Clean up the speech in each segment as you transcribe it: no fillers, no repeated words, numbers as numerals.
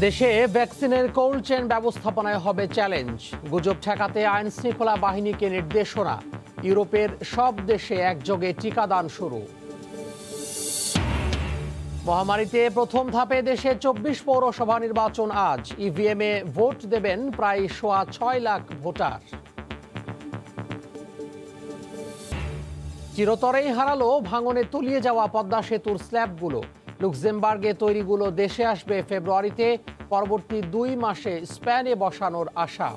দেশে ভ্যাকসিনের cold chain ব্যবস্থাপনায় হবে চ্যালেঞ্জ। গুজব ঠেকাতে আইন শৃঙ্খলা বাহিনীকে নির্দেশনা। ইউরোপের সব দেশে একযোগে টিকাদান শুরু। মহামারীতে প্রথম ধাপে দেশে 24 পৌরসভা নির্বাচন আজ। ইভিএমে ভোট দেবেন প্রায় 6.25 লাখ ভোটার। চিরতরেই হারালো ভাঙনে তলিয়ে যাওয়া পদ্মা সেতুর স্ল্যাবগুলো। লুক্সেমবার্গে তৈরিগুলো দেশে আসবে ফেব্রুয়ারিতে। পরবর্তী 2 মাসে স্পেনে বসানোর আশা।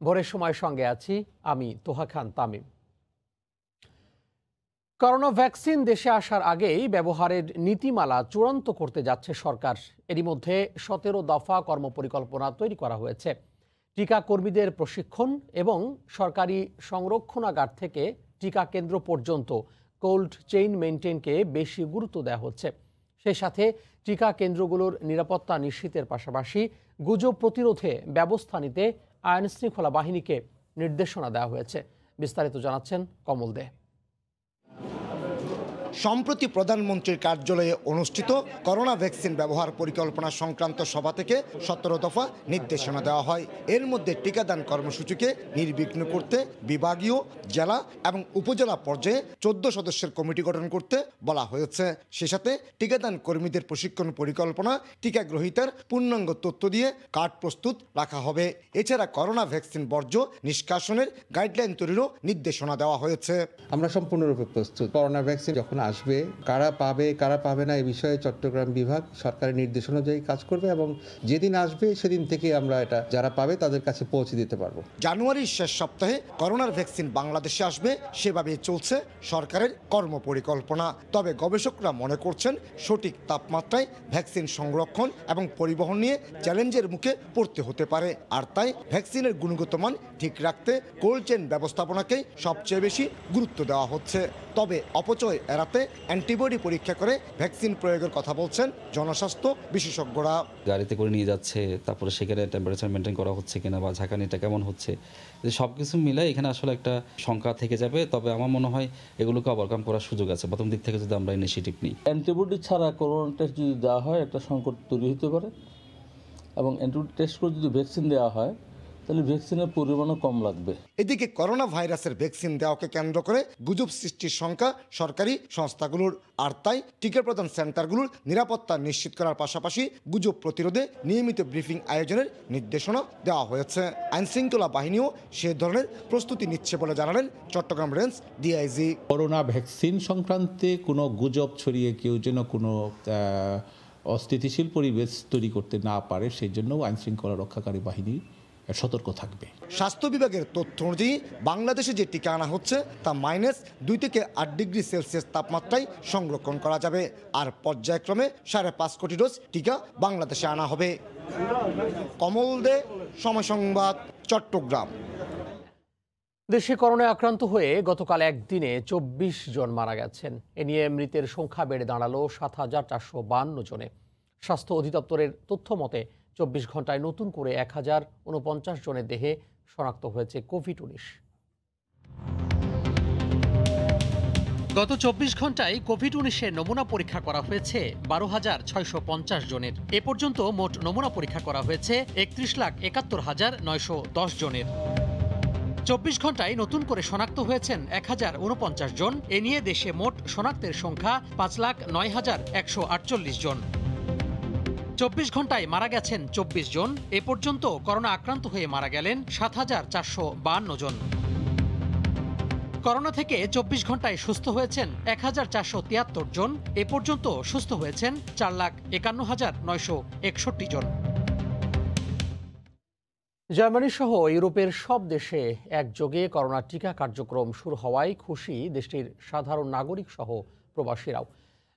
ভোরের সময় সঙ্গে আছি আমি তোহা খান তামিম। করোনা ভ্যাকসিন দেশে আসার আগেই ব্যবহারের নীতিমালা চূড়ান্ত করতে যাচ্ছে সরকার। এরই মধ্যে 17 দফা কর্মপরিকল্পনা তৈরি করা হয়েছে। টিকা কর্মীদের প্রশিক্ষণ এবং সরকারি সংরক্ষণাগার থেকে টিকা কেন্দ্র পর্যন্ত কোল্ড চেইন মেইনটেইনকে বেশি গুরুত্ব দেওয়া হচ্ছে। সেই সাথে টিকা কেন্দ্রগুলোর নিরাপত্তা নিশ্চিতের পাশাপাশি গুজব প্রতিরোধে ব্যবস্থা নিতে আইন শৃঙ্খলা বাহিনীকে নির্দেশনা দেওয়া হয়েছে। বিস্তারিত জানাচ্ছেন কমল দে। সম্প্রতি প্রধানমন্ত্রীর কার্যালয়ে অনুষ্ঠিত করোনা ভ্যাকসিন ব্যবহার পরিকল্পনা সংক্রান্ত সভা থেকে 17 দফা নির্দেশনা দেওয়া হয়। এর মধ্যে টিকাদান কর্মসূচিকে নির্বিঘ্ন করতে বিভাগীয়, জেলা এবং উপজেলা পর্যায়ে 14 সদস্যের কমিটি গঠন করতে বলা হয়েছে। সে সাথে টিকাদান কর্মীদের প্রশিক্ষণ পরিকল্পনা, টিকা গ্রহীতার পূর্ণাঙ্গ তথ্য দিয়ে কার্ড প্রস্তুত রাখা হবে। এছাড়া করোনা ভ্যাকসিন বর্জ্য নিষ্কাশনের গাইডলাইন তৈরিরও নির্দেশনা দেওয়া হয়েছে। আমরা সম্পূর্ণরূপে প্রস্তুত। করোনা ভ্যাকসিন যখন আসবে, কারা পাবে কারা পাবে না এই বিষয়ে চট্টগ্রাম বিভাগ সরকারের নির্দেশ অনুযায়ী কাজ করবে এবং যেদিন আসবে সেদিন থেকে আমরা এটা যারা পাবে তাদের কাছে পৌঁছে দিতে পারবো। জানুয়ারির শেষ সপ্তাহে করোনার ভ্যাকসিন বাংলাদেশে আসবে, সেভাবেই চলছে সরকারের কর্মপরিকল্পনা। তবে গবেষকরা মনে করছেন সঠিক তাপমাত্রায় ভ্যাকসিন সংরক্ষণ এবং পরিবহন নিয়ে চ্যালেঞ্জের মুখে পড়তে হতে পারে। আর তাই ভ্যাকসিনের গুণগত মান ঠিক রাখতে কোল্ড চেইন ব্যবস্থাপনাকেই সবচেয়ে বেশি গুরুত্ব দেওয়া হচ্ছে। তবে অপচয় এড়াতে অ্যান্টিবডি পরীক্ষা করে ভ্যাকসিন প্রয়োগের কথা বলছেন জনস্বাস্থ্য বিশেষজ্ঞরা। গাড়িতে করে নিয়ে যাচ্ছে, তারপরে সেখানে টেম্পারেচার মেনটেন করা হচ্ছে কিনা বা ঝাঁকানিটা কেমন হচ্ছে, সব কিছু মিলে এখানে আসলে একটা শঙ্কা থেকে যাবে। তবে আমার মনে হয় এগুলোকে ওভারকাম করার সুযোগ আছে প্রথম দিক থেকে যদি আমরা ইনিশিয়েটিভ নিই। অ্যান্টিবডি ছাড়া করোনা টেস্ট যদি দেওয়া হয় একটা সংকট তৈরি হতে পারে, এবং অ্যান্টিবডি টেস্ট করে যদি ভ্যাকসিন দেওয়া হয় তাহলে ভ্যাকসিনের পরিমাণও কম লাগবে। এদিকে করোনা ভাইরাসের ভ্যাকসিন দেওয়াকে কেন্দ্র করে গুজব সৃষ্টির সংখ্যা সরকারি সংস্থাগুলোর। আর তাই টিকা প্রদান সেন্টারগুলোর নিরাপত্তা নিশ্চিত করার পাশাপাশি গুজব প্রতিরোধে নিয়মিত ব্রিফিং আয়োজনের নির্দেশনা দেওয়া হয়েছে। আইনশৃঙ্খলা বাহিনীও সে ধরনের প্রস্তুতি নিচ্ছে বলে জানালেন Chattogram range DIG. Corona vaccine সংক্রান্তে কোনো গুজব ছড়িয়ে কেউ যেন কোনো অস্থিতিশীল পরিবেশ তৈরি করতে না পারে, সেই জন্য আইনশৃঙ্খলা রক্ষাকারী বাহিনী সতর্ক থাকবে। স্বাস্থ্য বিভাগের তথ্য অনুযায়ী বাংলাদেশে যে টিকা আনা হচ্ছে তা -2 থেকে 8 ডিগ্রি সেলসিয়াস তাপমাত্রায় সংরক্ষণ করা যাবে। আর পর্যায়ক্রমে 5.5 কোটি ডোজ টিকা বাংলাদেশে আনা হবে। কমল দে, সময় সংবাদ, চট্টগ্রাম। দেশে করোনায় আক্রান্ত হয়ে গতকাল একদিনে 24 জন মারা গেছেন। এ নিয়ে মৃতের সংখ্যা বেড়ে দাঁড়ালো 7,452 জনে। স্বাস্থ্য অধিদপ্তরের তথ্য মতে 24 ঘন্টায় নতুন করে 1049 জনের দেহে শনাক্ত হয়েছে কোভিড-19। গত 24 ঘন্টায় কোভিড-19 নমুনা পরীক্ষা করা হয়েছে 12,650 জনের। এ পর্যন্ত মোট নমুনা পরীক্ষা করা হয়েছে 31,71,910 জনের। 24 ঘন্টায় নতুন করে শনাক্ত হয়েছেন 1049 জন। এ নিয়ে দেশে মোট শনাক্তের সংখ্যা 5,09,148 জন। 24 ঘন্টায় মারা গেছেন 24 জন। এ পর্যন্ত করোনা আক্রান্ত হয়ে মারা গেলেন 7,452 জন। করোনা থেকে 24 ঘন্টায় সুস্থ হয়েছেন 1,473 জন। এ পর্যন্ত সুস্থ হয়েছেন 4,51,961 জন। জার্মানি সহ ইউরোপের সব দেশে একযোগে করোনা টিকা কার্যক্রম শুরু হওয়ায় খুশি দেশটির সাধারণ নাগরিক সহ প্রবাসীরাও।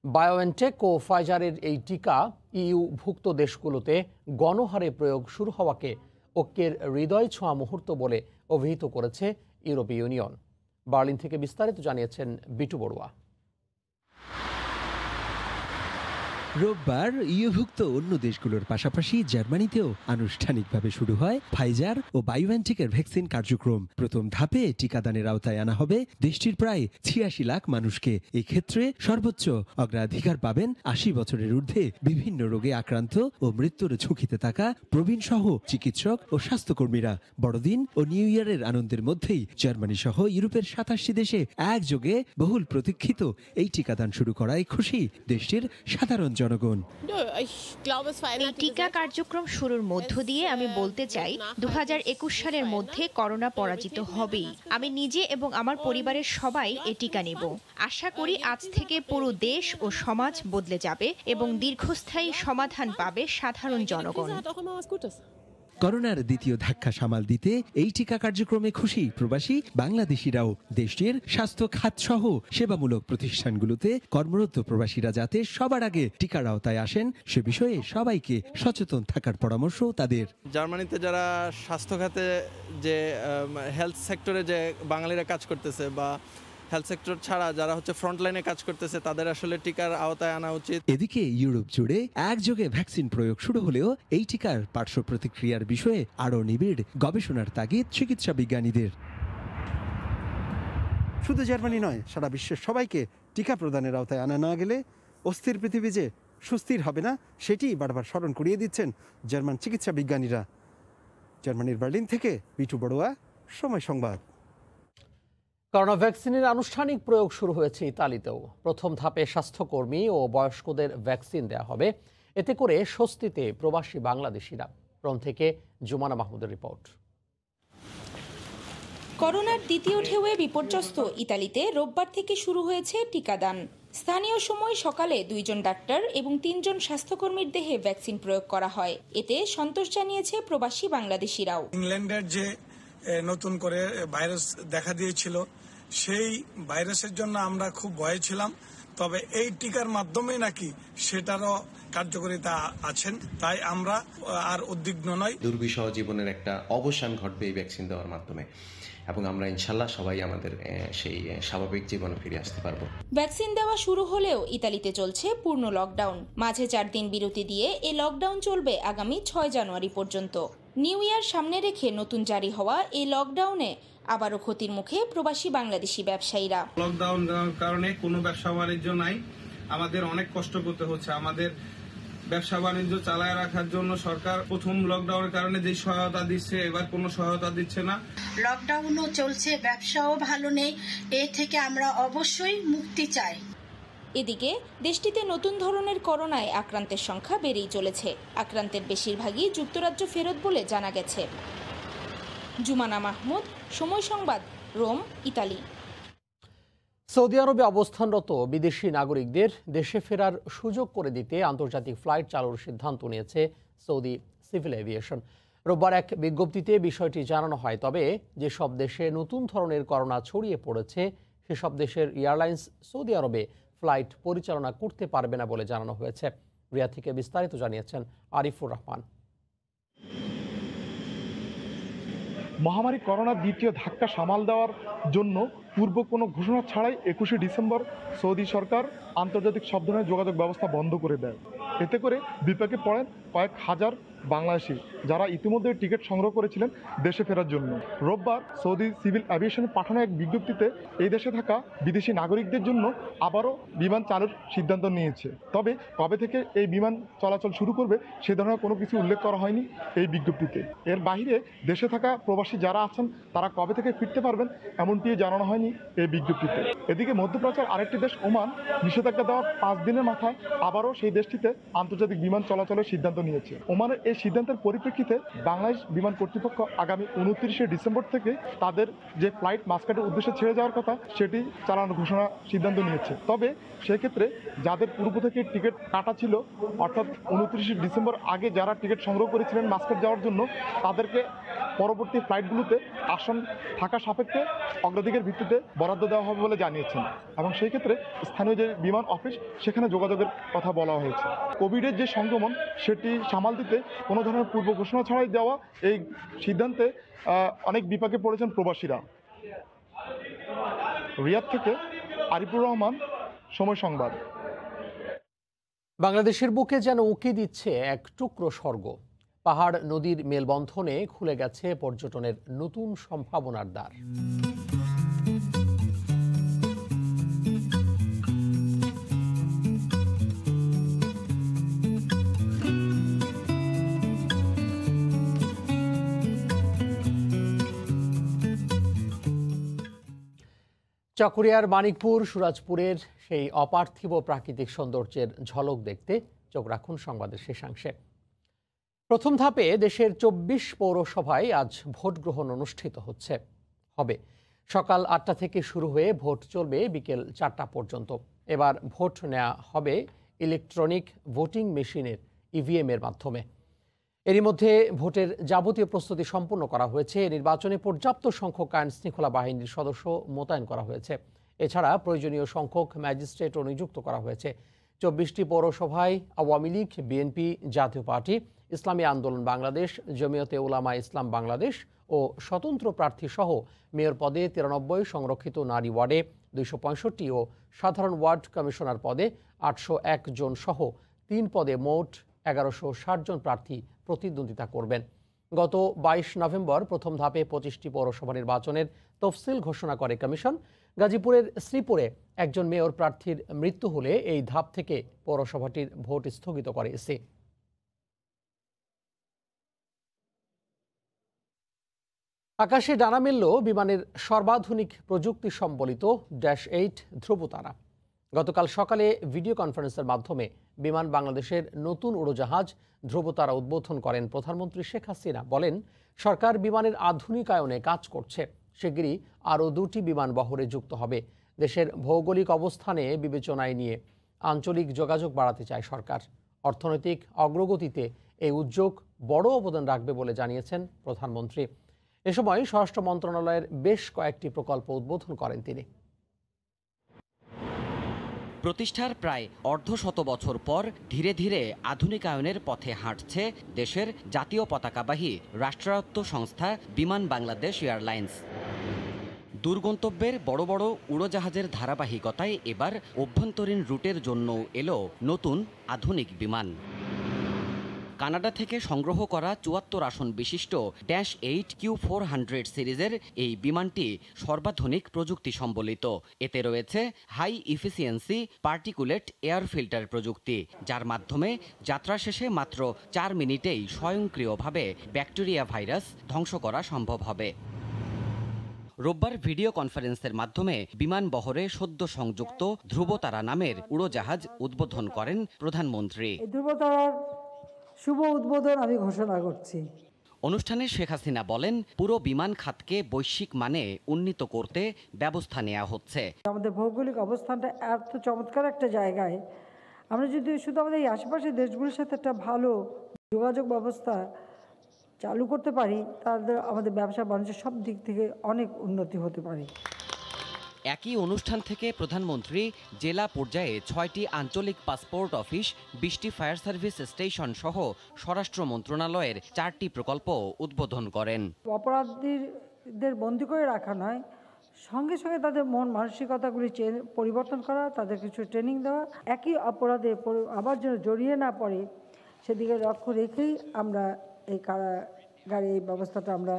বায়োএনটেক ও ফাইজারের এই টিকা ইইউভুক্ত দেশগুলোতে গণহারে প্রয়োগ শুরু হওয়াকে ঐক্যের হৃদয় ছোঁয়া মুহূর্ত বলে অভিহিত করেছে ইউরোপীয় ইউনিয়ন। বার্লিন থেকে বিস্তারিত জানিয়েছেন বিটু বড়ুয়া। রোববার ইউভুক্ত অন্য দেশগুলোর পাশাপাশি জার্মানিতেও আনুষ্ঠানিকভাবে শুরু হয় ফাইজার ও বায়োএনটেকের ভ্যাকসিন কার্যক্রম। প্রথম ধাপে টিকাদানের আওতায় আনা হবে দেশটির প্রায় ৮৬ লাখ মানুষকে। এক্ষেত্রে সর্বোচ্চ অগ্রাধিকার পাবেন ৮০ বছরের ঊর্ধ্বে বিভিন্ন রোগে আক্রান্ত ও মৃত্যুর ঝুঁকিতে থাকা প্রবীণ সহ চিকিৎসক ও স্বাস্থ্যকর্মীরা। বড়দিন ও নিউ ইয়ারের আনন্দের মধ্যেই জার্মানি সহ ইউরোপের ২৭টি দেশে একযোগে বহুল প্রতীক্ষিত এই টিকাদান শুরু করায় খুশি দেশটির সাধারণ জনগণ। এই টিকা কার্যক্রম শুরুর মধ্য দিয়ে আমি বলতে চাই ২০২১ সালের মধ্যে করোনা পরাজিত হবেই। আমি নিজে এবং আমার পরিবারের সবাই এই টিকা নেব। আশা করি আজ থেকে পুরো দেশ ও সমাজ বদলে যাবে এবং দীর্ঘস্থায়ী সমাধান পাবে সাধারণ জনগণ। করোনার দ্বিতীয় ধাক্কা সামাল দিতে এই টিকা কার্যক্রমে খুশি প্রবাসী বাংলাদেশিরাও। দেশটির স্বাস্থ্য খাত সহ সেবামূলক প্রতিষ্ঠানগুলোতে কর্মরত প্রবাসীরা যাতে সবার আগে টিকার আওতায় আসেন সে বিষয়ে সবাইকে সচেতন থাকার পরামর্শ তাদের। জার্মানিতে যারা স্বাস্থ্য খাতে যে হেলথ সেক্টরে যে বাঙালিরা কাজ করতেছে বা হেলথ সেক্টর ছাড়া যারা ফ্রন্টলাইনে কাজ করতেছে তাদের আসলে টিকার আওতায় আনা উচিত। এদিকে ইউরোপ জুড়ে একযোগে ভ্যাকসিন প্রয়োগ শুরু হলেও এই টিকার পার্শ্ব প্রতিক্রিয়ার বিষয়ে আরও নিবিড় গবেষণার তাগিদ চিকিৎসা বিজ্ঞানীদের। শুধু জার্মানি নয়, সারা বিশ্বের সবাইকে টিকা প্রদানের আওতায় আনা না গেলে অস্থির পৃথিবী যে সুস্থির হবে না সেটি বারবার স্মরণ করিয়ে দিচ্ছেন জার্মান চিকিৎসা বিজ্ঞানীরা। জার্মানির বার্লিন থেকে বিটু বড়ুয়া, সময় সংবাদ। করোনা ভ্যাকসিনের আনুষ্ঠানিক প্রয়োগ শুরু হয়েছে ইতালিতেও। প্রথম ধাপে স্বাস্থ্যকর্মী ও বয়স্কদের ভ্যাকসিন দেওয়া হবে। এতে করে স্বস্তিতে প্রবাসী বাংলাদেশিরা। রোম থেকে জুমানা মাহমুদের রিপোর্ট। করোনার দ্বিতীয় ঢেউয়ে বিপর্যস্ত ইতালিতে রোববার থেকে শুরু হয়েছে টিকাদান। স্থানীয় সময় সকালে ২ জন ডাক্তার এবং ৩ জন স্বাস্থ্যকর্মীর দেহে ভ্যাকসিন প্রয়োগ করা হয়। এতে সন্তোষ জানিয়েছে প্রবাসী বাংলাদেশিরাও। ইংল্যান্ডের যে নতুন করে ভাইরাস দেখা দিয়েছিল সেই ভাইরাসের জন্য আমরা খুব ভয়ে ছিলাম, তবে এই টিকার মাধ্যমে নাকি সেটারও কার্যকারিতা আছেন, তাই আমরা আর উদ্বিগ্ন নই। দুর্বিষহ জীবনের একটা অবসান ঘটবে এই ভ্যাকসিন দেওয়ার মাধ্যমে এবং আমরা ইনশাল্লাহ সবাই আমাদের সেই স্বাভাবিক জীবনে ফিরে আসতে পারবো। ভ্যাকসিন দেওয়া শুরু হলেও ইতালিতে চলছে পূর্ণ লকডাউন। মাঝে ৪ দিন বিরতি দিয়ে এই লকডাউন চলবে আগামী ৬ জানুয়ারি পর্যন্ত। নিউ ইয়ার সামনে রেখে নতুন জারি হওয়া এই লকডাউনে আবারও ক্ষতির মুখে প্রবাসী বাংলাদেশি ব্যবসায়ীরা। লকডাউন কারণে কোনো ব্যবসা বাণিজ্য নাই, আমাদের অনেক কষ্ট করতে হচ্ছে। আমাদের ব্যবসা বাণিজ্য চালায় রাখার জন্য সরকার প্রথম লকডাউনের কারণে যে সহায়তা দিচ্ছে এবার কোনো সহায়তা দিচ্ছে না। লকডাউনও চলছে, ব্যবসাও ভালো নেই, এ থেকে আমরা অবশ্যই মুক্তি চাই। এদিকে দেশটিতে নতুন ধরনের করোনায় আক্রান্তের সংখ্যা বেড়েই চলেছে। আক্রান্তের বেশিরভাগই যুক্তরাজ্য ফেরত বলে জানা গেছে। জুমানা মাহমুদ, সময় সংবাদ, রোম, ইতালি। সৌদি আরবে অবস্থানরত বিদেশি নাগরিকদের দেশে ফেরার সুযোগ করে দিতে আন্তর্জাতিক ফ্লাইট চালুর সিদ্ধান্ত নিয়েছে সৌদি সিভিল এভিয়েশন। রোববার এক বিজ্ঞপ্তিতে বিষয়টি জানানো হয়। তবে যেসব দেশে নতুন ধরনের করোনা ছড়িয়ে পড়েছে সেসব দেশের এয়ারলাইন্স সৌদি আরবে ফ্লাইট পরিচালনা করতে পারবে না বলে জানানো হয়েছে। রিয়াদ থেকে বিস্তারিত জানিয়েছেন আরিফুর রহমান। মহামারী করোনার দ্বিতীয় ধাক্কা সামাল দেওয়ার জন্য পূর্ব কোনো ঘোষণা ছাড়াই ২১শে ডিসেম্বর সৌদি সরকার আন্তর্জাতিক সব ধরনের যোগাযোগ ব্যবস্থা বন্ধ করে দেয়। এতে করে বিপাকে পড়েন কয়েক হাজার বাংলাদেশি যারা ইতিমধ্যে টিকিট সংগ্রহ করেছিলেন দেশে ফেরার জন্য। রোববার সৌদি সিভিল এভিয়েশনে পাঠানো এক বিজ্ঞপ্তিতে এই দেশে থাকা বিদেশি নাগরিকদের জন্য আবারও বিমান চালুর সিদ্ধান্ত নিয়েছে। তবে কবে থেকে এই বিমান চলাচল শুরু করবে সে ধরনের কোনো কিছু উল্লেখ করা হয়নি এই বিজ্ঞপ্তিতে। এর বাইরে দেশে থাকা প্রবাসী যারা আছেন তারা কবে থেকে ফিরতে পারবেন এমনটি জানানো হয়নি এই বিজ্ঞপ্তিতে। এদিকে মধ্যপ্রাচ্যের আরেকটি দেশ ওমান নিষেধাজ্ঞা দেওয়ার ৫ দিনের মাথায় আবারও সেই দেশটিতে আন্তর্জাতিক বিমান চলাচলের সিদ্ধান্ত নিয়েছে। ওমানের এই সিদ্ধান্তের পরিপ্রেক্ষিতে বাংলাদেশ বিমান কর্তৃপক্ষ আগামী ২৯শে ডিসেম্বর থেকে তাদের যে ফ্লাইট মাস্কাটের উদ্দেশ্যে ছেড়ে যাওয়ার কথা সেটি চালানোর সিদ্ধান্ত নিয়েছে। তবে সেক্ষেত্রে যাদের পূর্ব থেকে টিকিট কাটা ছিল অর্থাৎ ২৯শে ডিসেম্বর আগে যারা টিকিট সংগ্রহ করেছিলেন মাস্কাট যাওয়ার জন্য তাদেরকে পরবর্তী ফ্লাইটগুলোতে আসন থাকা সাপেক্ষে অগ্রাধিকার ভিত্তিতে বরাদ্দ দেওয়া হবে বলে জানিয়েছেন এবং সেই ক্ষেত্রে স্থানীয় যে বিমান অফিস সেখানে যোগাযোগের কথা বলা হয়েছে। কোভিডের যে সংক্রমণ সেটি সামাল দিতে কোনো ধরনের পূর্ব ঘোষণা ছাড়াই দেওয়া এই সিদ্ধান্তে অনেক বিপাকে পড়েছেন প্রবাসীরা। রিয়াদ থেকে আরিফুর রহমান, সময় সংবাদ। বাংলাদেশের বুকে যেন উঁকি দিচ্ছে এক টুকরো স্বর্গ। পাহাড় নদীর মেলবন্ধনে খুলে গেছে পর্যটনের নতুন সম্ভাবনার দ্বার। চকরিয়ার মানিকপুর সুরাজপুরের সেই অপার্থিব প্রাকৃতিক সৌন্দর্যের ঝলক দেখতে চোখ রাখুন সংবাদের শেষাংশে। প্রথম ধাপে দেশের ২৪ পৌরসভায় আজ ভোট গ্রহণ অনুষ্ঠিত হবে। সকাল ৮টা থেকে শুরু হয়ে ভোট চলবে বিকেল ৪টা পর্যন্ত। এবার ভোট নেওয়া হবে ইলেকট্রনিক ভোটিং মেশিনের ইভিএম এর মাধ্যমে। এরই মধ্যে ভোটের যাবতীয় প্রস্তুতি সম্পন্ন করা হয়েছে। নির্বাচনে পর্যাপ্ত সংখ্যক আইন শৃঙ্খলা বাহিনীর সদস্য মোতায়েন করা হয়েছে। এছাড়া প্রয়োজনীয় সংখ্যক ম্যাজিস্ট্রেটও নিযুক্ত করা হয়েছে। ২৪টি পৌরসভায় আওয়ামী লীগ, বিএনপি, জাতীয় পার্টি, ইসলামী আন্দোলন বাংলাদেশ, জমিয়তে উলামা ইসলাম বাংলাদেশ ও স্বতন্ত্র প্রার্থী সহ মেয়র পদে ৯৩, সংরক্ষিত নারী ওয়ার্ডে ২৬৫ ও সাধারণ ওয়ার্ড কমিশনার পদে ৮০১ জন সহ ৩ পদে মোট ১১৬০ জন প্রার্থী প্রতিদ্বন্দ্বিতা করবেন। গত ২২ নভেম্বর প্রথম ধাপে ২৫টি পৌরসভা নির্বাচনের তফসিল ঘোষণা করে কমিশন। গাজীপুরের শ্রীপুরে একজন মেয়র প্রার্থীর মৃত্যু হলে এই ধাপ থেকে পৌরসভাটির ভোট স্থগিত করে ইসি। আকাশে ডানা মেলল বিমানের সর্বাধুনিক প্রযুক্তি সম্বলিত -8 ধ্রুবতারা। গতকাল সকালে ভিডিও কনফারেন্সের মাধ্যমে বিমান বাংলাদেশের নতুন উড়োজাহাজ ধ্রুবতারা উদ্বোধন করেন প্রধানমন্ত্রী শেখ হাসিনা। বলেন, সরকার বিমানের আধুনিকায়নে কাজ করছে। শিগগিরই আরও 2টি বিমান বহরে যুক্ত হবে। দেশের ভৌগোলিক অবস্থানে বিবেচনায় নিয়ে আঞ্চলিক যোগাযোগ বাড়াতে চায় সরকার। অর্থনৈতিক অগ্রগতিতে এই উদ্যোগ বড় অবদান রাখবে বলে জানিয়েছেন প্রধানমন্ত্রী। এ সময় স্বরাষ্ট্র মন্ত্রণালয়ের বেশ কয়েকটি প্রকল্প উদ্বোধন করেন তিনি। প্রতিষ্ঠার প্রায় অর্ধশত বছর পর ধীরে ধীরে আধুনিকায়নের পথে হাঁটছে দেশের জাতীয় পতাকাবাহী রাষ্ট্রায়ত্ত সংস্থা বিমান বাংলাদেশ এয়ারলাইন্স। দূরগন্তব্যের বড় বড় উড়োজাহাজের ধারাবাহিকতায় এবার অভ্যন্তরীণ রুটের জন্য এলো নতুন আধুনিক বিমান। কানাডা থেকে সংগ্রহ করা ৭৪ আসন বিশিষ্ট -8 Q400 সিরিজের এই বিমানটি সর্বাধুনিক প্রযুক্তি সম্বলিত। এতে রয়েছে high efficiency particulate air filter প্রযুক্তি, যার মাধ্যমে যাত্রা শেষে মাত্র 4 মিনিটেই স্বয়ংক্রিয়ভাবে ব্যাকটেরিয়া ভাইরাস ধ্বংস করা সম্ভব হবে। রোববার ভিডিও কনফারেন্সের মাধ্যমে বিমান বহরে সদ্য সংযুক্ত ধ্রুবতারা নামের উড়োজাহাজ উদ্বোধন করেন প্রধানমন্ত্রী। ধ্রুবতারার শুভ উদ্বোধন আমি ঘোষণা করছি। অনুষ্ঠানে শেখ হাসিনা বলেন, পুরো বিমান খাতকে বৈশ্বিক মানে উন্নীত করতে ব্যবস্থা নেওয়া হচ্ছে। আমাদের ভৌগোলিক অবস্থানটা এত চমৎকার একটা জায়গায়, আমরা যদি শুধু আমাদের এই আশেপাশের দেশগুলোর সাথে একটা ভালো যোগাযোগ ব্যবস্থা চালু করতে পারি, তাহলে আমাদের ব্যবসা বাণিজ্য সব দিক থেকে অনেক উন্নতি হতে পারে। একই অনুষ্ঠান থেকে প্রধানমন্ত্রী জেলা পর্যায়ে 6টি আঞ্চলিক পাসপোর্ট অফিস, 20টি ফায়ার সার্ভিস স্টেশন সহ স্বরাষ্ট্র মন্ত্রণালয়ের 4টি প্রকল্প উদ্বোধন করেন। অপরাধীদের বন্দী করে রাখা নয়, সঙ্গে সঙ্গে তাদের মন মানসিকতাগুলি পরিবর্তন করা, তাদের কিছু ট্রেনিং দেওয়া, একই অপরাধে আবার যেন জড়িয়ে না পড়ে সেদিকে লক্ষ্য রেখেই আমরা এই কারাগারে এই ব্যবস্থাটা আমরা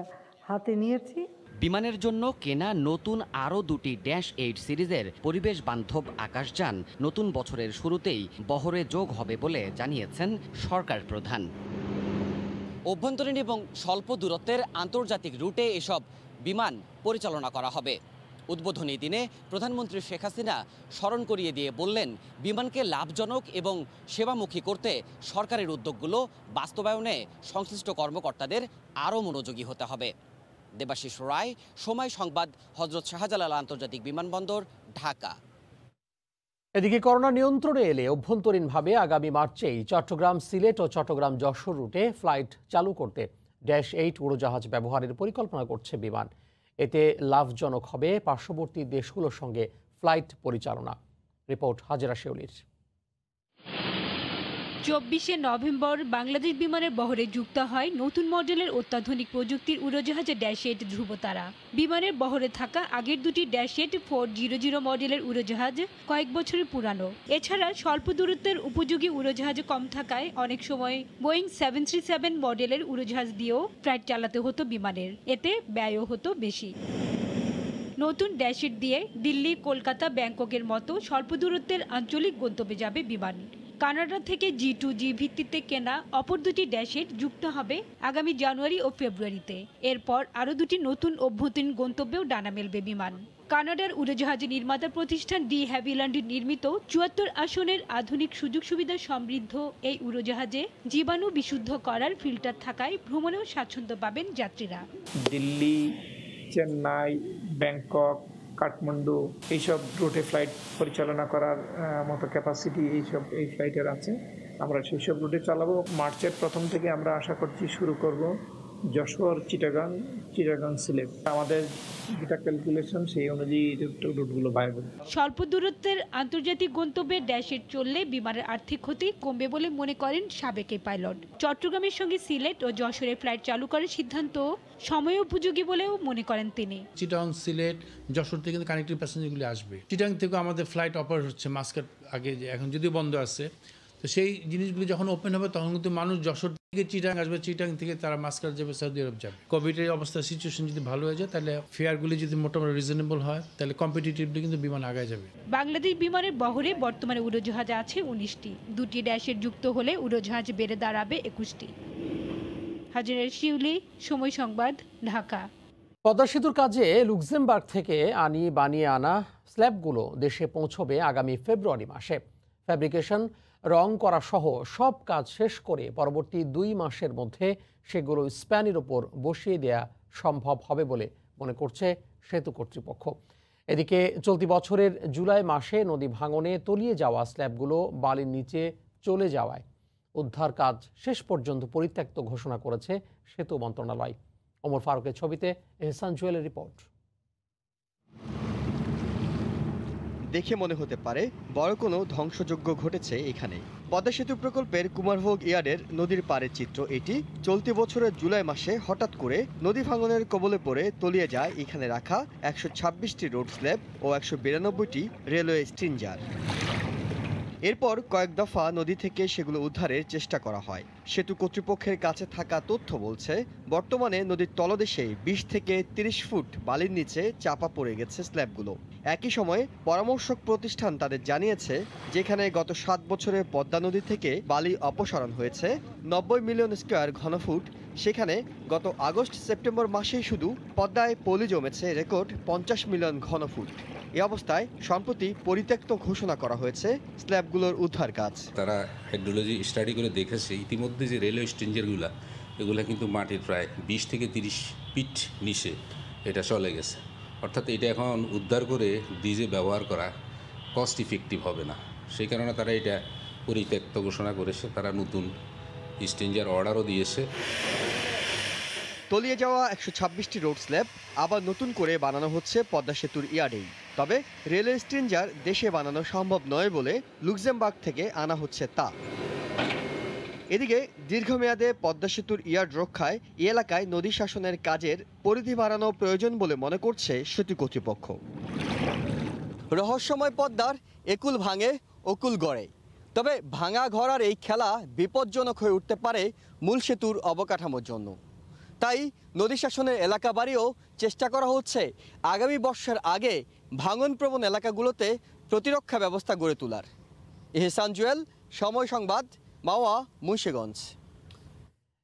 হাতে নিয়েছি। বিমানের জন্য কেনা নতুন আরও 2টি -8 সিরিজের পরিবেশ বান্ধব আকাশযান নতুন বছরের শুরুতেই বহরে যোগ হবে বলে জানিয়েছেন সরকার প্রধান। অভ্যন্তরীণ এবং স্বল্প দূরত্বের আন্তর্জাতিক রুটে এসব বিমান পরিচালনা করা হবে। উদ্বোধনী দিনে প্রধানমন্ত্রী শেখ হাসিনা স্মরণ করিয়ে দিয়ে বললেন, বিমানকে লাভজনক এবং সেবামুখী করতে সরকারের উদ্যোগগুলো বাস্তবায়নে সংশ্লিষ্ট কর্মকর্তাদের আরও মনোযোগী হতে হবে। দেবাশিস রায়, সময় সংবাদ, হযরত শাহজালাল আন্তর্জাতিক বিমানবন্দর, ঢাকা। এদিকে করোনা নিয়ন্ত্রণে এলে অভ্যন্তরীণভাবে আগামী মার্চেই চট্টগ্রাম, সিলেট ও চট্টগ্রাম যশোর রুটে ফ্লাইট চালু করতে -8 উড়োজাহাজ ব্যবহারের পরিকল্পনা করছে বিমান। এতে লাভজনক হবে পার্শ্ববর্তী দেশগুলোর সঙ্গে ফ্লাইট পরিচালনা। রিপোর্ট হাজেরা শেউলির। 24শে নভেম্বর বাংলাদেশ বিমানের বহরে যুক্ত হয় নতুন মডেলের অত্যাধুনিক প্রযুক্তির উড়োজাহাজ ড্যাশ-8 ধ্রুবতারা। বিমানের বহরে থাকা আগের দুটি ড্যাশ-8 400 মডেলের উড়োজাহাজ কয়েক বছরের পুরানো। এছাড়া স্বল্প দূরত্বের উপযোগী উড়োজাহাজ কম থাকায় অনেক সময় বোয়িং 737 মডেলের উড়োজাহাজ দিয়েও ফ্লাইট চালাতে হতো বিমানের, এতে ব্যয়ও হতো বেশি। নতুন ড্যাশ-8 দিয়ে দিল্লি, কলকাতা, ব্যাংককের মতো স্বল্প দূরত্বের আঞ্চলিক গন্তব্যে যাবে বিমান। কানাডা থেকে G2G ভিত্তিতে কেনা অপর দুটি ড্যাশ-8 যুক্ত হবে আগামী জানুয়ারি ও ফেব্রুয়ারিতে। এরপর আরও দুটি নতুন অভ্যন্তরীণ গন্তব্যেও ডানা মেলবে বিমান। কানাডার উড়োজাহাজ নির্মাতা প্রতিষ্ঠান ডি হ্যাভিল্যান্ড নির্মিত 74 আসনের আধুনিক সুযোগ সুবিধা সমৃদ্ধ এই উড়োজাহাজে জীবাণু বিশুদ্ধ করার ফিল্টার থাকায় ভ্রমণেও স্বাচ্ছন্দ্য পাবেন যাত্রীরা। দিল্লি, চেন্নাই, ব্যাংকক, কাঠমান্ডু এইসব রুটে ফ্লাইট পরিচালনা করার মতো ক্যাপাসিটি এই ফ্লাইটের আছে। আমরা সেই সব রুটে চালাবো। মার্চের প্রথম থেকে আমরা আশা করছি শুরু করব যশোর, চিটাগাং, সিলেট। আমাদের যেটা ক্যালকুলেশন সেই অনুযায়ী রুটগুলো ভাইবল। স্বল্প দূরত্বের আন্তর্জাতিক গন্তব্যে ড্যাশ-8 চললে বিমানের আর্থিক ক্ষতি কমবে বলে মনে করেন সাবেক এই পাইলট। চট্টগ্রামের সঙ্গে সিলেট ও যশোরে ফ্লাইট চালু করার সিদ্ধান্ত সময় উপযোগী বলেও মনে করেন তিনি। চিটাগাং, সিলেট, যশোর থেকে কিন্তু কানেক্টিভ প্যাসেঞ্জারগুলি আসবে। চিটাগাং থেকে আমাদের ফ্লাইট অপারেট হচ্ছে মাস্কাট আগে, এখন যদিও বন্ধ আছে। তো সেই জিনিসগুলি যখন ওপেন হবে তখন কিন্তু মানুষ যশোর থেকে চিটাগাং আসবে, চিটাগাং থেকে তারা মাস্কাট যাবে, সৌদি আরব যাবে। কোভিডের অবস্থা সিচুয়েশন যদি ভালো হয়ে যায় তাহলে ফেয়ারগুলি যদি মোটামুটি রিজনেবল হয় তাহলে কম্পিটিটিভলি কিন্তু বিমান আগায় যাবে। বাংলাদেশ বিমানের বহরে বর্তমানে উড়োজাহাজ আছে 19টি। দুটি ড্যাশ-8 যুক্ত হলে উড়োজাহাজ বেড়ে দাঁড়াবে 21টি। হাজিরের শিউলি, সময় সংবাদ, ঢাকা। পদ্মা সেতুর কাজে লুক্সেমবার্গ থেকে বানিয়ে আনা স্ল্যাবগুলো দেশে পৌঁছবে আগামী ফেব্রুয়ারি মাসে। ফ্যাব্রিকেশন, রং করা সহ সব কাজ শেষ করে পরবর্তী 2 মাসের মধ্যে সেগুলো স্প্যানের ওপর বসিয়ে দেয়া সম্ভব হবে বলে মনে করছে সেতু কর্তৃপক্ষ। এদিকে চলতি বছরের জুলাই মাসে নদী ভাঙনে তলিয়ে যাওয়া স্ল্যাবগুলো বালির নিচে চলে যাওয়ায় উদ্ধার কাজ শেষ পর্যন্ত পরিত্যক্ত ঘোষণা করেছে সেতু মন্ত্রণালয়। ওমর ফারুকের ছবিতে এহসান জুয়েলের রিপোর্ট। দেখে মনে হতে পারে বড় কোনো ধ্বংসযজ্ঞ ঘটেছে এখানে। পদ্মা সেতু প্রকল্পের কুমারভোগ ইয়ার্ডের নদীর পাড়ের চিত্র এটি। চলতি বছরের জুলাই মাসে হঠাৎ করে নদী ভাঙনের কবলে পড়ে তলিয়ে যায় এখানে রাখা 126টি রোড স্ল্যাব ও 192টি রেলওয়ে স্ট্রিঞ্জার। এরপর কয়েক দফা নদী থেকে সেগুলো উদ্ধারের চেষ্টা করা হয়। সেতু কর্তৃপক্ষের কাছে থাকা তথ্য বলছে বর্তমানে নদীর তলদেশে 20 থেকে 30 ফুট বালির নিচে চাপা পড়ে গেছে স্ল্যাবগুলো। একই সময়ে পরামর্শক প্রতিষ্ঠান তাদের জানিয়েছে যেখানে গত 7 বছরে পদ্মা নদী থেকে বালি অপসারণ হয়েছে 90 মিলিয়ন স্কয়ার ঘনফুট, সেখানে গত আগস্ট-সেপ্টেম্বর মাসেই শুধু পদ্মায় পলি জমেছে রেকর্ড 50 মিলিয়ন ঘনফুট। এই অবস্থায় সম্প্রতি পরিত্যক্ত ঘোষণা করা হয়েছে স্ল্যাবগুলোর উদ্ধার কাজ। তারা হাইড্রোলজি স্টাডি করে দেখেছে ইতিমধ্যে যে রেলওয়ে স্ট্রিঞ্জারগুলো এগুলো কিন্তু মাটির প্রায় 20 থেকে 30 ফিট নিচে এটা চলে গেছে। অর্থাৎ এটা এখন উদ্ধার করে ব্রিজে ব্যবহার করা কস্ট ইফেক্টিভ হবে না, সেই কারণে তারা এটা পরিত্যক্ত ঘোষণা করেছে। তারা নতুন স্ট্রিঞ্জার অর্ডারও দিয়েছে। তলিয়ে যাওয়া 126টি রোড স্ল্যাব আবার নতুন করে বানানো হচ্ছে পদ্মা সেতুর ইয়ার্ডেই। তবে রেলওয়ে স্ট্রিঞ্জার দেশে বানানো সম্ভব নয় বলে লুক্সেমবার্গ থেকে আনা হচ্ছে তা। এদিকে দীর্ঘমেয়াদে পদ্মা সেতুর ইয়ার্ড রক্ষায় এ এলাকায় নদী শাসনের কাজের পরিধি বাড়ানো প্রয়োজন বলে মনে করছে সেতু কর্তৃপক্ষ। রহস্যময় পদ্মার একুল ভাঙে অকুল গড়ে, তবে ভাঙা ঘর আর এই খেলা বিপজ্জনক হয়ে উঠতে পারে মূল সেতুর অবকাঠামোর জন্য। তাই নদী শাসনের এলাকা বাড়িয়েও চেষ্টা করা হচ্ছে আগামী বর্ষার আগে ভাঙনপ্রবণ এলাকাগুলোতে প্রতিরক্ষা ব্যবস্থা গড়ে তোলার। এহসান জুয়েল, সময় সংবাদ, মাওয়া, মুন্সিগঞ্জ।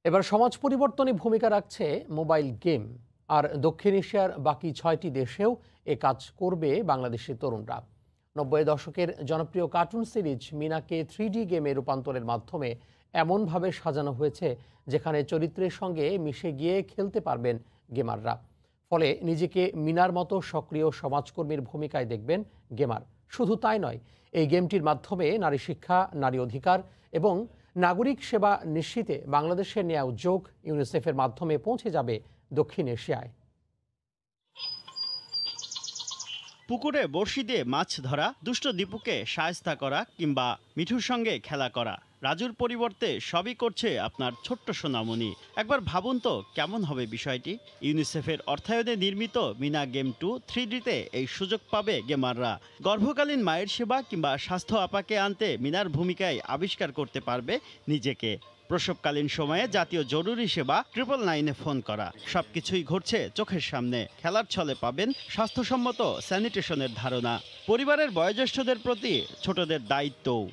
এবার সমাজ পরিবর্তনে ভূমিকা রাখছে মোবাইল গেম, আর দক্ষিণ এশিয়ার বাকি 6টি দেশেও এ কাজ করবে বাংলাদেশের তরুণরা। 90 দশকের জনপ্রিয় কার্টুন সিরিজ মিনাকে 3D গেমে রূপান্তরের মাধ্যমে এমনভাবে সাজানো হয়েছে যেখানে চরিত্রের সঙ্গে মিশে গিয়ে খেলতে পারবেন গেমাররা। ফলে নিজেকে মিনার মতো সক্রিয় সমাজকর্মীর ভূমিকায় দেখবেন গেমার। শুধু তাই নয়, এই গেমটির মাধ্যমে নারী শিক্ষা, নারী অধিকার এবং নাগরিক সেবা নিশ্চিতে বাংলাদেশের নেওয়া উদ্যোগ ইউনিসেফের মাধ্যমে পৌঁছে যাবে দক্ষিণ এশিয়ায়। পুকুরে বড়শি দিয়ে মাছ ধরা, দুষ্ট দীপুকে শায়েস্তা করা কিংবা মিঠুর সঙ্গে খেলা করা, রাজুর পরিবর্তে সবই করছে আপনার ছোট্ট সোনামণি। একবার ভাবুন তো কেমন হবে বিষয়টি। ইউনিসেফের অর্থায়নে নির্মিত মিনা গেম 2 3Dতে এই সুযোগ পাবে গেমাররা। গর্ভকালীন মায়ের সেবা কিংবা স্বাস্থ্য আপাকে আনতে মিনার ভূমিকায় আবিষ্কার করতে পারবে নিজেকে। প্রসবকালীন সময়ে জাতীয় জরুরি সেবা 999-এ ফোন করা, সবকিছুই ঘটছে চোখের সামনে। খেলার ছলে পাবেন স্বাস্থ্যসম্মত স্যানিটেশনের ধারণা, পরিবারের বয়োজ্যেষ্ঠদের প্রতি ছোটদের দায়িত্বও।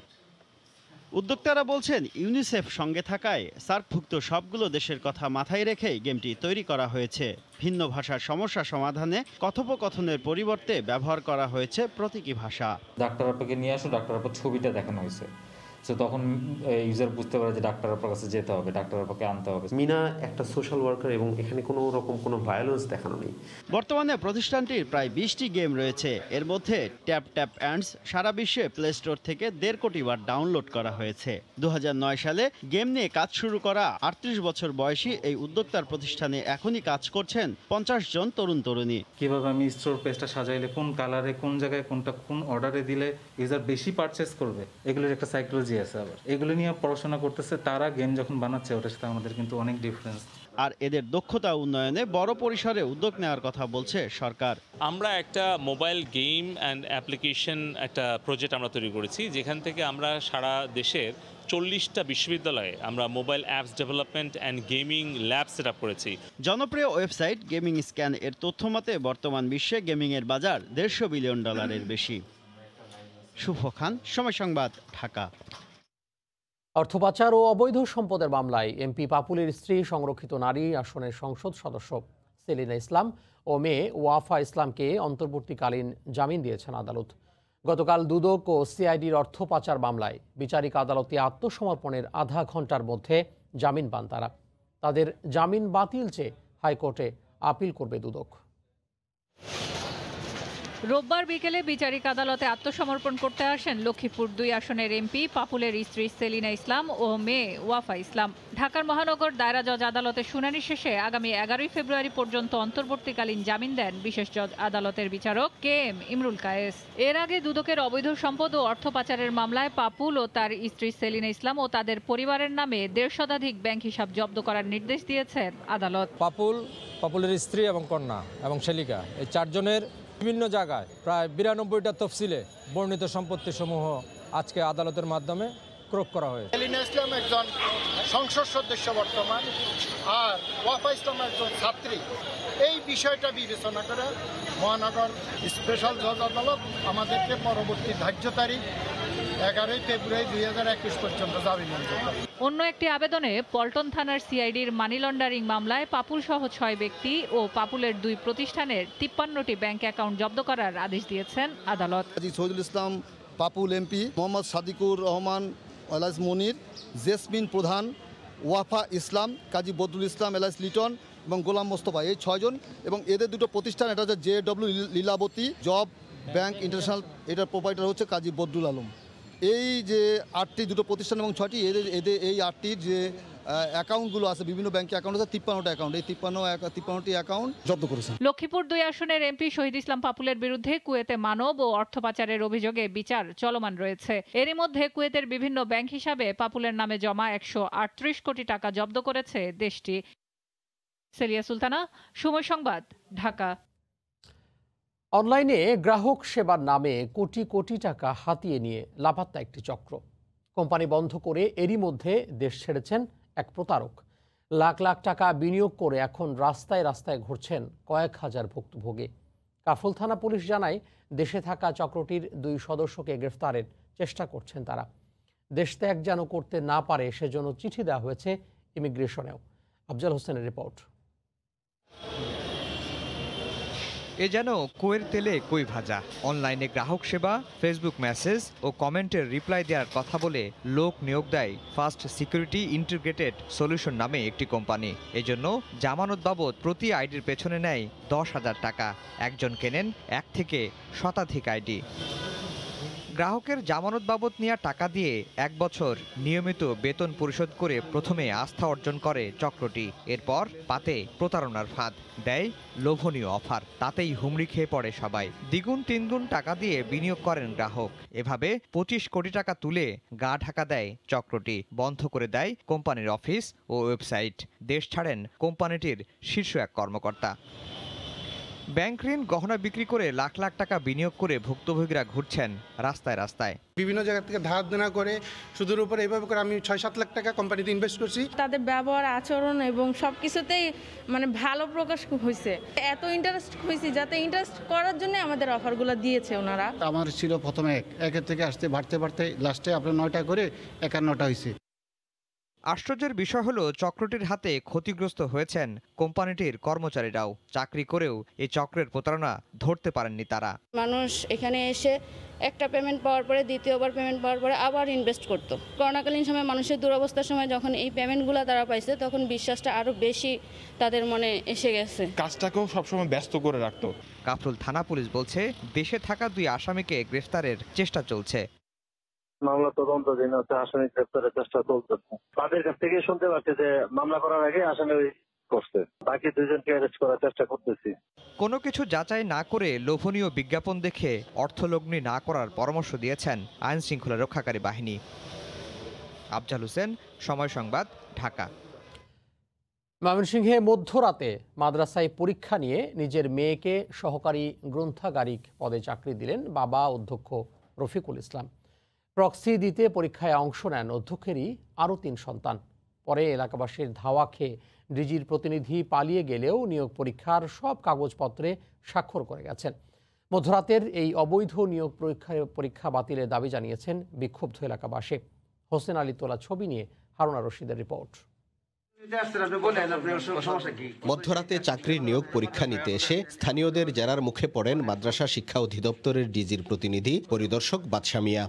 উদ্যোক্তারা বলছেন ইউনিসেফ সঙ্গে থাকায় সার্কভুক্ত সবগুলো দেশের কথা মাথায় রেখেই গেমটি তৈরি করা হয়েছে। ভিন্ন ভাষার সমস্যা সমাধানে কথোপকথনের পরিবর্তে ব্যবহার করা হয়েছে প্রতীকী ভাষা। ডাক্তার আপাকে নিয়ে আসো, ডাক্তার আপার ছবিটা দেখানো হয়েছে, সো তখন ইউজার বুঝতে পারে যে ডাক্তার আপার কাছে যেতে হবে, ডাক্তার আপাকে আনতে হবে। মিনা একটা সোশ্যাল ওয়ার্কার এবং এখানে কোনো রকম কোনো ভায়োলেন্স দেখানো নেই। বর্তমানে প্রতিষ্ঠানটির প্রায় 20টি গেম রয়েছে। এর মধ্যে ট্যাপ ট্যাপ অ্যান্ডস সারা বিশ্বে প্লে স্টোর থেকে 1.5 কোটি বার ডাউনলোড করা হয়েছে। 2009 সালে গেম নিয়ে কাজ শুরু করা 38 বছর বয়সী এই উদ্যোক্তার প্রতিষ্ঠানে এখনই কাজ করছেন 50 জন তরুণ তরুণী। কিভাবে আমি স্টোর পেজটা সাজাইলে কোন কালারে, কোন জায়গায় কোনটা কোন অর্ডারে দিলে ইউজার বেশি পারচেস করবে, এগুলোর একটা সাইকোলজি আছে। আবার এগুলো নিয়ে পড়াশোনা করতেছে তারা, গেম যখন বানাচ্ছে ওটার সাথে আমাদের কিন্তু অনেক ডিফারেন্স। আর এদের দক্ষতা উন্নয়নে বড় পরিসরে উদ্যোগ নেওয়ার কথা বলছে সরকার। আমরা একটা মোবাইল গেম অ্যান্ড অ্যাপ্লিকেশন একটা প্রজেক্ট আমরা তৈরি করেছি, যেখান থেকে আমরা সারা দেশের 40টা বিশ্ববিদ্যালয়ে আমরা mobile apps development and gaming lab set up করেছি। জনপ্রিয় ওয়েবসাইট গেমিং স্ক্যান এর তথ্য মতে বর্তমান বিশ্বে গেমিংয়ের বাজার $150 বিলিয়ন বেশি। শুভ খান, সময় সংবাদ, ঢাকা। অর্থ পাচার ও অবৈধ সম্পদের মামলায় এমপি পাপুলের স্ত্রী সংরক্ষিত নারী আসনের সংসদ সদস্য সেলিনা ইসলাম ও মেয়ে ওয়াফা ইসলামকে অন্তর্বর্তীকালীন জামিন দিয়েছেন আদালত। গতকাল দুদক ও সিআইডির অর্থ পাচার মামলায় বিচারিক আদালতে আত্মসমর্পণের আধা ঘন্টার মধ্যে জামিন পান তারা। তাদের জামিন বাতিল চেয়ে হাইকোর্টে আপিল করবে দুদক। রোববার বিকেলে বিচারিক আদালতে আত্মসমর্পণ করতে আসেন লক্ষ্মীপুর 2 আসনের এমপি পাপুলের স্ত্রী সেলিনা ইসলাম ও মেয়ে ওয়াফা ইসলাম। ঢাকার মহানগর দায়রা জজ আদালতে শুনানি শেষে আগামী 11 ফেব্রুয়ারি পর্যন্ত অন্তর্বর্তীকালীন জামিন দেন বিশেষ জজ আদালতের বিচারক KM ইমরুল কায়েস। এর আগে দুদকের অবৈধ সম্পদ ও অর্থ পাচারের মামলায় পাপুল ও তার স্ত্রী সেলিনা ইসলাম ও তাদের পরিবারের নামে 150 শতাধিক ব্যাংক হিসাব জব্দ করার নির্দেশ দিয়েছেন আদালত। পাপুলের স্ত্রী এবং কন্যা এবং শেলিকা এই 4 জনের বিভিন্ন জায়গায় প্রায় 92টা তফসিলে বর্ণিত সম্পত্তি সমূহ আজকে আদালতের মাধ্যমে ক্রোক করা হয়েছে। সেলিনা ইসলাম একজন সংসদ সদস্য বর্তমান, আর ওয়াফা ইসলাম একজন ছাত্রী। এই বিষয়টা বিবেচনা করে মহানগর স্পেশাল জজ আদালত আমাদেরকে পরবর্তী ধার্য তারিখ 11 ফেব্রুয়ারি 2021 পর্যন্ত জামিন মঞ্জুর করে। অন্য একটি আবেদনে পল্টন থানার সিআইডির মানি লন্ডারিং মামলায় পাপুল সহ 6 ব্যক্তি ও পাপুলের 2 প্রতিষ্ঠানের 53টি ব্যাংক অ্যাকাউন্ট জব্দ করার আদেশ দিয়েছেন আদালত। শহীদুল ইসলাম, পাপুল এমপি, মোহাম্মদ সাদিকুর রহমান এলাইস মনির, জেসমিন প্রধান, ওয়াফা ইসলাম, কাজী বদরুল ইসলাম এলাইস লিটন এবং গোলাম মোস্তফা, এই 6 জন এবং এদের 2টো প্রতিষ্ঠান, এটা হচ্ছে JW Lilabati job bank international, এটার প্রোপাইটার হচ্ছে কাজী বদরুল আলম। এই যে 8টি 2টো প্রতিষ্ঠান এবং 6টি এদের এই 8টির যে অ্যাকাউন্টগুলো আছে, বিভিন্ন ব্যাংকে অ্যাকাউন্ট আছে 53টা অ্যাকাউন্ট, এই 53টি অ্যাকাউন্ট জব্দ করেছে। লক্ষ্মীপুর 2 আসনের এমপি শহীদ ইসলাম পাপুলের বিরুদ্ধে কুয়েতে মানব ও অর্থ পাচারের অভিযোগে বিচার চলমান রয়েছে। এরই মধ্যে কুয়েতের বিভিন্ন ব্যাংক হিসাবে পাপুলের নামে জমা 138 কোটি টাকা জব্দ করেছে দেশটি। সেলিয়া সুলতানা, সময় সংবাদ, ঢাকা। অনলাইনে গ্রাহক সেবার নামে কোটি কোটি টাকা হাতিয়ে নিয়ে লাপাত্তা একটি চক্র। কোম্পানি বন্ধ করে এরই মধ্যে দেশ ছেড়েছেন এক প্রতারক। লাখ লাখ টাকা বিনিয়োগ করে এখন রাস্তায় রাস্তায় ঘুরছেন কয়েক হাজার ভুক্তভোগী। কাফরুল থানা পুলিশ জানায়, দেশে থাকা চক্রটির 2 সদস্যকে গ্রেফতারের চেষ্টা করছেন তারা। দেশ ত্যাগ যেন করতে না পারে সেজন্য চিঠি দেওয়া হয়েছে ইমিগ্রেশনেও। আফজাল হোসেনের রিপোর্ট। এ যেন কুয়ের তেলে কই ভাজা। অনলাইনে গ্রাহক সেবা, ফেসবুক মেসেজ ও কমেন্টের রিপ্লাই দেওয়ার কথা বলে লোক নিয়োগ দেয় ফার্স্ট সিকিউরিটি ইন্টিগ্রেটেড সলিউশন নামে একটি কোম্পানি। এজন্য জামানত বাবদ প্রতি আইডির পেছনে নেয় 10,000 টাকা। একজন কেনেন 1 থেকে শতাধিক আইডি। গ্রাহকের জামানত বাবদ নেওয়া টাকা দিয়ে 1 বছর নিয়মিত বেতন পরিশোধ করে প্রথমে আস্থা অর্জন করে চক্রটি। এরপর পাতে প্রতারণার ফাঁদ, দেয় লোভনীয় অফার, তাতেই হুমড়ি খেয়ে পড়ে সবাই। দ্বিগুণ তিনগুণ টাকা দিয়ে বিনিয়োগ করেন গ্রাহক। এভাবে 25 কোটি টাকা তুলে গা ঢাকা দেয় চক্রটি। বন্ধ করে দেয় কোম্পানির অফিস ও ওয়েবসাইট। দেশ ছাড়েন কোম্পানিটির শীর্ষ এক কর্মকর্তা। ব্যাংক ঋণ গহনা বিক্রি করে লাখ লাখ টাকা বিনিয়োগ করে ভুক্তভোগীরা ঘুরছেন রাস্তায় রাস্তায়। বিভিন্ন জায়গা থেকে ধার দেনা করে সুদের উপরে এইভাবে করে আমি 6-7 লাখ টাকা কোম্পানিতে ইনভেস্ট করছি। তাদের ব্যবহার, আচরণ এবং সব কিছুতেই মানে ভালো প্রকাশ হয়েছে। এত ইন্টারেস্ট হয়েছে যাতে ইন্টারেস্ট করার জন্য আমাদের অফারগুলো দিয়েছে ওনারা। আমার ছিল প্রথমে একের থেকে আসতে বাড়তে লাস্টে আপনার 9টা করে 51টা হয়েছে। আশ্চর্যের বিষয় হলো চক্রটির হাতে ক্ষতিগ্রস্ত হয়েছেন কোম্পানিটির কর্মচারীরাও। চাকরি করেও এই চক্রের প্রতারণা ধরতে পারেননি তারা। মানুষ এখানে এসে একটা পেমেন্ট পাওয়ার পরে দ্বিতীয়বার পেমেন্ট পাওয়ার পরে আবার ইনভেস্ট করতো। করোনাকালীন সময় মানুষের দুরবস্থার সময় যখন এই পেমেন্টগুলো তারা পাইছে তখন বিশ্বাসটা আরো বেশি তাদের মনে এসে গেছে। কাজটাকেও সবসময় ব্যস্ত করে রাখতো। কাফরুল থানা পুলিশ বলছে দেশে থাকা 2 আসামিকে গ্রেফতারের চেষ্টা চলছে। মামলা তদন্তাধীন আছে, আসামি গ্রেফতারের চেষ্টা চলতেছে। তাদের কাছ থেকে শুনতে পাচ্ছি যে মামলা করার আগে আসামি করছে, বাকি 2 জনকে অ্যারেস্ট করার চেষ্টা করতেছি। কোনো কিছু যাচাই না করে লোভনীয় বিজ্ঞাপন দেখে অর্থলগ্নি না করার পরামর্শ দিয়েছেন আইন শৃঙ্খলা রক্ষাকারী বাহিনী। আফজাল হোসেন, সময় সংবাদ, ঢাকা। ময়মনসিংহে মধ্যরাতে মাদ্রাসায় পরীক্ষা নিয়ে নিজের মেয়েকে সহকারী গ্রন্থাগারিক পদে চাকরি দিলেন বাবা অধ্যক্ষ রফিকুল ইসলাম। প্রক্সি দিতে পরীক্ষায় অংশ নেন অধ্যক্ষেরই আরও 3 সন্তান। পরে এলাকাবাসীর ধাওয়া খেয়ে ডিজির প্রতিনিধি পালিয়ে গেলেও নিয়োগ পরীক্ষার সব কাগজপত্রে স্বাক্ষর করে গেছেন। মধ্যরাতের এই অবৈধ নিয়োগ পরীক্ষা বাতিলের দাবি জানিয়েছেন বিক্ষুব্ধ এলাকাবাসী। হোসেন আলী তোলা ছবি নিয়ে হারুনা রশিদের রিপোর্ট। মধ্যরাতে চাকরির নিয়োগ পরীক্ষা নিতে এসে স্থানীয়দের জেরার মুখে পড়েন মাদ্রাসা শিক্ষা অধিদপ্তরের ডিজির প্রতিনিধি পরিদর্শক বাদশা মিয়া।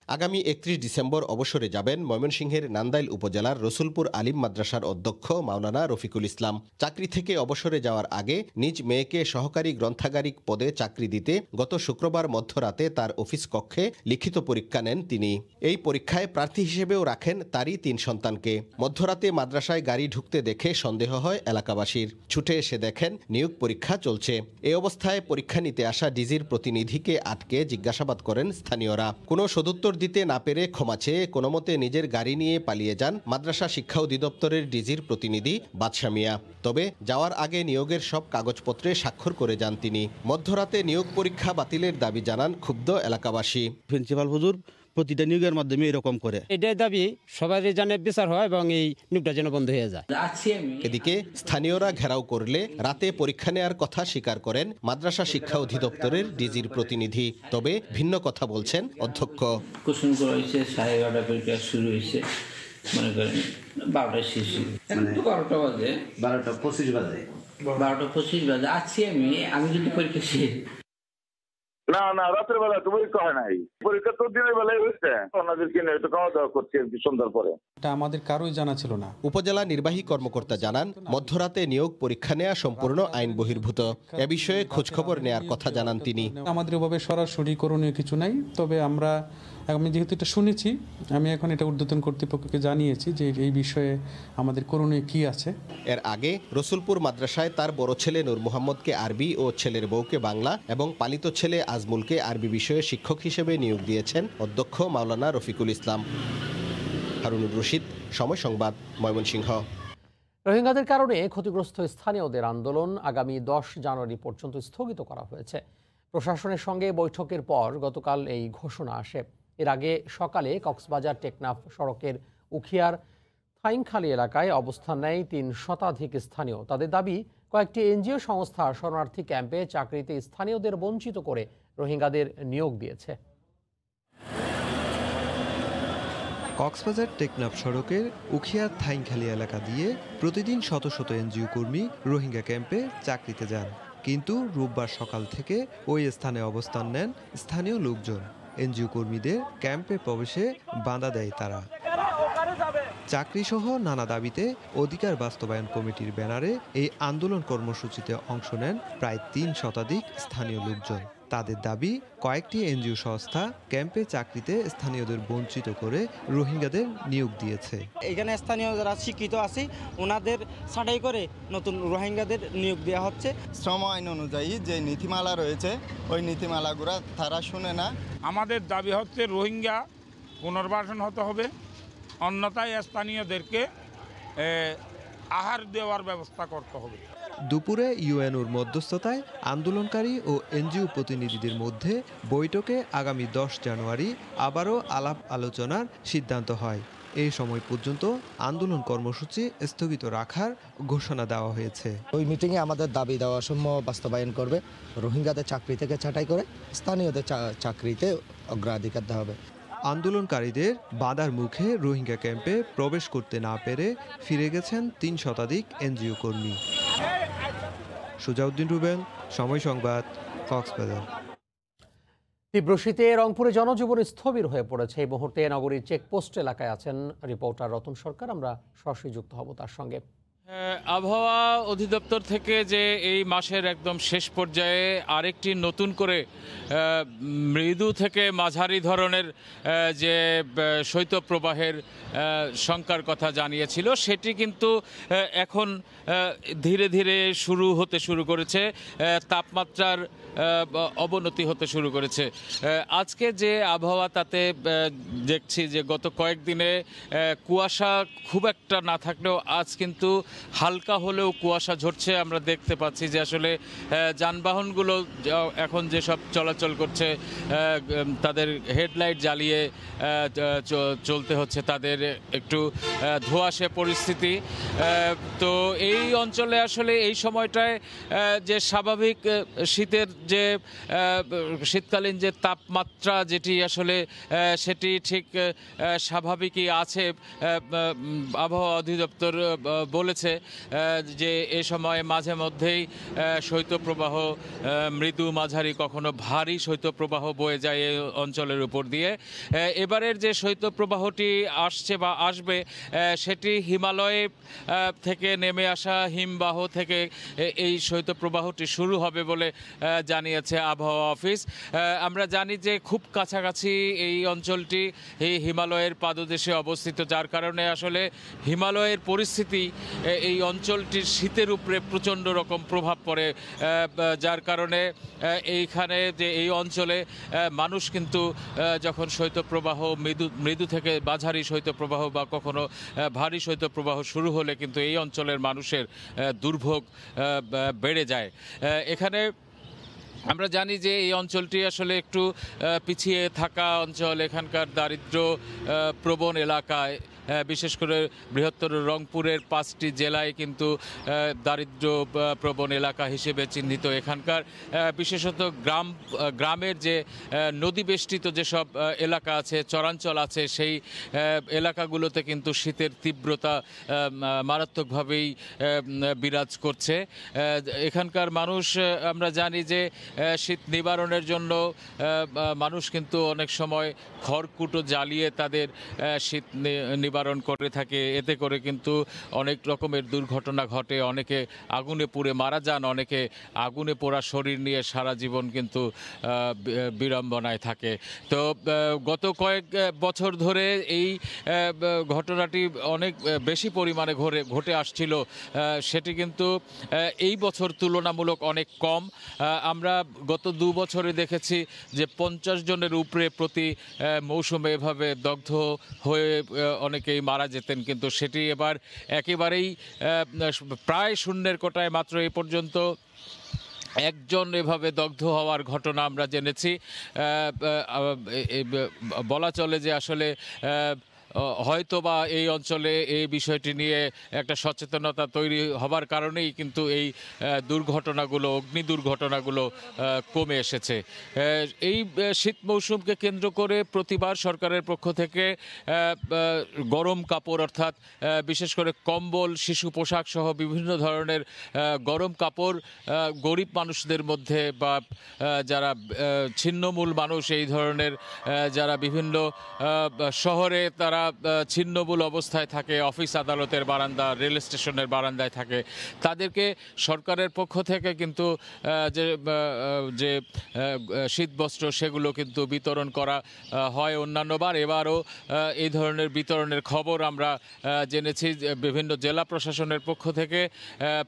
আগামী 31 ডিসেম্বর অবসরে যাবেন ময়মনসিংহের নান্দাইল উপজেলার রসুলপুর আলিম মাদ্রাসার অধ্যক্ষ মাওলানা রফিকুল ইসলাম। চাকরি থেকে অবসরে যাওয়ার আগে নিজ মেয়েকে সহকারী গ্রন্থাগারিক পদে চাকরি দিতে গত শুক্রবার মধ্যরাতে তার অফিস কক্ষে লিখিত পরীক্ষা নেন তিনি। এই পরীক্ষায় প্রার্থী হিসেবেও রাখেন তারই 3 সন্তানকে। মধ্যরাতে মাদ্রাসায় গাড়ি ঢুকতে দেখে সন্দেহ হয় এলাকাবাসীর। ছুটে এসে দেখেন নিয়োগ পরীক্ষা চলছে। এই অবস্থায় পরীক্ষা নিতে আসা ডিজির প্রতিনিধিকে আটকে জিজ্ঞাসাবাদ করেন স্থানীয়রা। কোনো সদুত্তর দিতে না পেরে ক্ষমা চেয়ে কোনোমতে নিজের গাড়ি নিয়ে পালিয়ে যান মাদ্রাসা শিক্ষা অধিদপ্তরের ডিজির প্রতিনিধি বাদশা মিয়া। তবে যাওয়ার আগে নিয়োগের সব কাগজপত্রে স্বাক্ষর করে যান তিনি। মধ্যরাতে নিয়োগ পরীক্ষা বাতিলের দাবি জানান ক্ষুব্ধ এলাকাবাসী। প্রিন্সিপাল হুজুর প্রতিটা নিয়োগের মাধ্যমে এরকম করে, এটাই দাবি সবাই যেন বিচার হয় এবং এই নিয়োগটা যেন বন্ধ হয়ে যায়। এদিকে স্থানীয়রা ঘেরাও করলে রাতে পরীক্ষা নেওয়ার কথা স্বীকার করেন মাদ্রাসা শিক্ষা অধিদপ্তরের ডিজির প্রতিনিধি। তবে ভিন্ন কথা বলছেন অধ্যক্ষ। কোশ্চেন করা হয়েছে 11:30 পরীক্ষা শুরু হয়েছে, মনে করেন 12টায় শেষ, 12টা বাজে, 12:25 বাজে, 12:25 বাজে আছি আমি যদি পরীক্ষা শেষ না রাতের বেলা তো পরীক্ষা হয় নাই, পরীক্ষা তো দিনের বেলায় হয়েছে। ওনাদেরকে নিয়ে তো খাওয়া দাওয়া করছি সন্ধ্যার পরে। এটা আমাদের কারোই জানা ছিল না। উপজেলা নির্বাহী কর্মকর্তা জানান মধ্যরাতে নিয়োগ পরীক্ষা নেওয়া সম্পূর্ণ আইন বহির্ভূত। এ বিষয়ে খোঁজখবর নেয়ার কথা জানান তিনি। আমাদের ওভাবে সরাসরি করণীয় কিছু নাই, তবে আমি যেহেতু এটা শুনেছি, আমি এখন এটা ঊর্ধ্বতন কর্তৃপক্ষকে জানিয়েছি যে এই বিষয়ে আমাদের করণীয় কি আছে। এর আগে রসুলপুর মাদ্রাসায় তার বড় ছেলে নূর মোহাম্মদকে আরবি ও ছেলের বউকে বাংলা এবং পালিত ছেলে আজমুলকে আরবি বিষয়ে শিক্ষক হিসেবে নিয়োগ দিয়েছেন অধ্যক্ষ মাওলানা রফিকুল ইসলাম। হারুনুর রশিদ, সময় সংবাদ, ময়মনসিংহ। রোহিঙ্গাদের কারণে ক্ষতিগ্রস্ত স্থানীয়দের আন্দোলন আগামী 10 জানুয়ারি পর্যন্ত স্থগিত করা হয়েছে। প্রশাসনের সঙ্গে বৈঠকের পর গতকাল এই ঘোষণা আসে। এর আগে সকালে কক্সবাজার টেকনাফ সড়কের উখিয়ার থাইংখালী এলাকায় অবস্থান নেয় 3 শতাধিক স্থানীয়। তাদের দাবি, কয়েকটি এনজিও সংস্থা শরণার্থী ক্যাম্পে চাকরিতে স্থানীয়দের বঞ্চিত করে রোহিঙ্গাদের নিয়োগ দিয়েছে। কক্সবাজার টেকনাফ সড়কের উখিয়ার থাইংখালী এলাকা দিয়ে প্রতিদিন শত শত এনজিও কর্মী রোহিঙ্গা ক্যাম্পে চাকরিতে যান, কিন্তু রোববার সকাল থেকে ওই স্থানে অবস্থান নেন স্থানীয় লোকজন। এনজিও কর্মীদের ক্যাম্পে প্রবেশে বাধা দেয় তারা। চাকরিসহ নানা দাবিতে অধিকার বাস্তবায়ন কমিটির ব্যানারে এই আন্দোলন কর্মসূচিতে অংশ নেন প্রায় ৩ শতাধিক স্থানীয় লোকজন। তাদের দাবি, কয়েকটি এনজিও সংস্থা ক্যাম্পে চাকরিতে স্থানীয়দের বঞ্চিত করে রোহিঙ্গাদের নিয়োগ দিয়েছে। এখানে স্থানীয় যারা শিক্ষিত আছে ওনাদের ছাঁটাই করে নতুন রোহিঙ্গাদের নিয়োগ দেওয়া হচ্ছে। শ্রম আইন অনুযায়ী যে নীতিমালা রয়েছে ওই নীতিমালাগুলো তারা শুনে না। আমাদের দাবি হচ্ছে রোহিঙ্গা পুনর্বাসন হতে হবে, অন্যথায় স্থানীয়দেরকে আহার দেওয়ার ব্যবস্থা করতে হবে। দুপুরে ইউএনওর মধ্যস্থতায় আন্দোলনকারী ও এনজিও প্রতিনিধিদের মধ্যে বৈঠকে আগামী 10 জানুয়ারি আবারও আলাপ আলোচনার সিদ্ধান্ত হয়। এই সময় পর্যন্ত আন্দোলন কর্মসূচি স্থগিত রাখার ঘোষণা দেওয়া হয়েছে। ওই মিটিংয়ে আমাদের দাবি দেওয়া সমূহ বাস্তবায়ন করবে, রোহিঙ্গাদের চাকরি থেকে ছাঁটাই করে স্থানীয়দের চাকরিতে অগ্রাধিকার দেওয়া হবে। আন্দোলনকারীদের বাধার মুখে রোহিঙ্গা ক্যাম্পে প্রবেশ করতে না পেরে ফিরে গেছেন ৩ শতাধিক এনজিও কর্মী। সুজাউদ্দিন রুবেল, সময় সংবাদ, কক্সবাজার। তীব্র শীতে রংপুরে জনজীবন স্থবির হয়ে পড়েছে। এই মুহূর্তে নগরীর চেকপোস্ট এলাকায় আছেন রিপোর্টার রতন সরকার, আমরা সরাসরি যুক্ত হব তার সঙ্গে। আবহাওয়া অধিদপ্তর থেকে যে এই মাসের একদম শেষ পর্যায়ে আরেকটি নতুন করে মৃদু থেকে মাঝারি ধরনের যে শৈত্যপ্রবাহের শঙ্কার কথা জানিয়েছিল, সেটি কিন্তু এখন ধীরে ধীরে শুরু করেছে, তাপমাত্রার অবনতি হতে শুরু করেছে। আজকে যে আবহাওয়া তাতে দেখছি যে গত কয়েকদিনে কুয়াশা খুব একটা না থাকলেও আজ কিন্তু হালকা হলেও কুয়াশা ঝরছে। আমরা দেখতে পাচ্ছি যে আসলে যানবাহনগুলো এখন যেসব চলাচল করছে তাদের হেডলাইট জ্বালিয়ে চলতে হচ্ছে, তাদের একটু ধোঁয়াশে পরিস্থিতি। তো এই অঞ্চলে আসলে এই সময়টায় যে স্বাভাবিক শীতের যে শীতকালীন যে তাপমাত্রা যেটি আসলে সেটি ঠিক স্বাভাবিকই আছে। আবহাওয়া অধিদপ্তর বলেছে যে এ সময় মাঝে মধ্যেই শৈত্যপ্রবাহ মৃদু মাঝারি কখনো ভারী শৈত্যপ্রবাহ বয়ে যায় এই অঞ্চলের উপর দিয়ে। এবারের যে শৈত্যপ্রবাহটি আসছে বা আসবে সেটি হিমালয় থেকে নেমে আসা হিমবাহ থেকে এই শৈত্যপ্রবাহটি শুরু হবে বলে জানিয়েছে আবহাওয়া অফিস। আমরা জানি যে খুব কাছাকাছি এই অঞ্চলটি এই হিমালয়ের পাদদেশে অবস্থিত, যার কারণে আসলে হিমালয়ের পরিস্থিতি এই অঞ্চলটির শীতের উপরে প্রচণ্ড রকম প্রভাব পড়ে, যার কারণে এইখানে যে এই অঞ্চলে মানুষ কিন্তু যখন শৈত্যপ্রবাহ মৃদু থেকে মাঝারি শৈত্যপ্রবাহ বা কখনো ভারী শৈত্যপ্রবাহ শুরু হলে কিন্তু এই অঞ্চলের মানুষের দুর্ভোগ বেড়ে যায়। এখানে আমরা জানি যে এই অঞ্চলটি আসলে একটু পিছিয়ে থাকা অঞ্চল, এখানকার দারিদ্র প্রবণ এলাকায়, বিশেষ করে বৃহত্তর রংপুরের 5টি জেলায় কিন্তু দারিদ্র প্রবণ এলাকা হিসেবে চিহ্নিত। এখানকার বিশেষত গ্রামের যে নদী বেষ্টিত যেসব এলাকা আছে, চরাঞ্চল আছে, সেই এলাকাগুলোতে কিন্তু শীতের তীব্রতা মারাত্মকভাবেই বিরাজ করছে। এখানকার মানুষ, আমরা জানি যে শীত নিবারণের জন্য মানুষ কিন্তু অনেক সময় খড়কুটো জ্বালিয়ে তাদের শীত নিবারণ করে থাকে। এতে করে কিন্তু অনেক রকমের দুর্ঘটনা ঘটে, অনেকে আগুনে পুড়ে মারা যান, অনেকে আগুনে পোড়া শরীর নিয়ে সারা জীবন কিন্তু বিড়ম্বনায় থাকে। তো গত কয়েক বছর ধরে এই ঘটনাটি অনেক বেশি পরিমাণে ঘটে আসছিল, সেটি কিন্তু এই বছর তুলনামূলক অনেক কম। আমরা গত 2 বছরে দেখেছি যে 50 জনের উপরে প্রতি মৌসুমে এভাবে দগ্ধ হয়ে অনেকেই মারা যেতেন, কিন্তু সেটি এবার একেবারেই প্রায় শূন্যের কোটায়। মাত্র এই পর্যন্ত একজন এভাবে দগ্ধ হওয়ার ঘটনা আমরা জেনেছি। বলা চলে যে আসলে হয়তো বা এই অঞ্চলে এই বিষয়টি নিয়ে একটা সচেতনতা তৈরি হবার কারণেই কিন্তু এই দুর্ঘটনাগুলো, অগ্নি দুর্ঘটনাগুলো কমে এসেছে। এই শীত মৌসুমকে কেন্দ্র করে প্রতিবার সরকারের পক্ষ থেকে গরম কাপড়, অর্থাৎ বিশেষ করে কম্বল, শিশু পোশাক সহ বিভিন্ন ধরনের গরম কাপড় গরিব মানুষদের মধ্যে বা যারা ছিন্নমূল মানুষ, এই ধরনের যারা বিভিন্ন শহরে তারা যারা ছিন্নমূল অবস্থায় থাকে, অফিস আদালতের বারান্দা, রেল স্টেশনের বারান্দায় থাকে, তাদেরকে সরকারের পক্ষ থেকে কিন্তু যে শীতবস্ত্র সেগুলো কিন্তু বিতরণ করা হয় অন্যান্যবার। এবারও এই ধরনের বিতরণের খবর আমরা জেনেছি। বিভিন্ন জেলা প্রশাসনের পক্ষ থেকে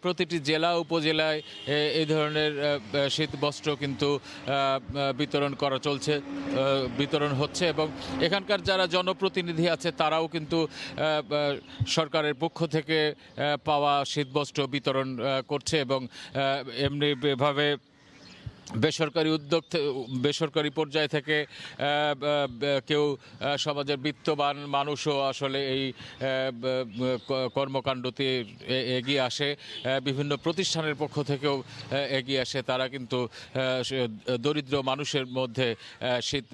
প্রতিটি জেলা উপজেলায় এই ধরনের শীতবস্ত্র কিন্তু বিতরণ হচ্ছে এবং এখানকার যারা জনপ্রতিনিধি আছে তারাও কিন্তু সরকারের পক্ষ থেকে পাওয়া শীতবস্ত্র বিতরণ করছে এবং এমনিভাবে বেসরকারি পর্যায় থেকে কেউ সমাজের বিত্তবান মানুষও আসলে এই কর্মকাণ্ডতে এগিয়ে আসে। বিভিন্ন প্রতিষ্ঠানের পক্ষ থেকেও এগিয়ে আসে। তারা কিন্তু দরিদ্র মানুষের মধ্যে শীত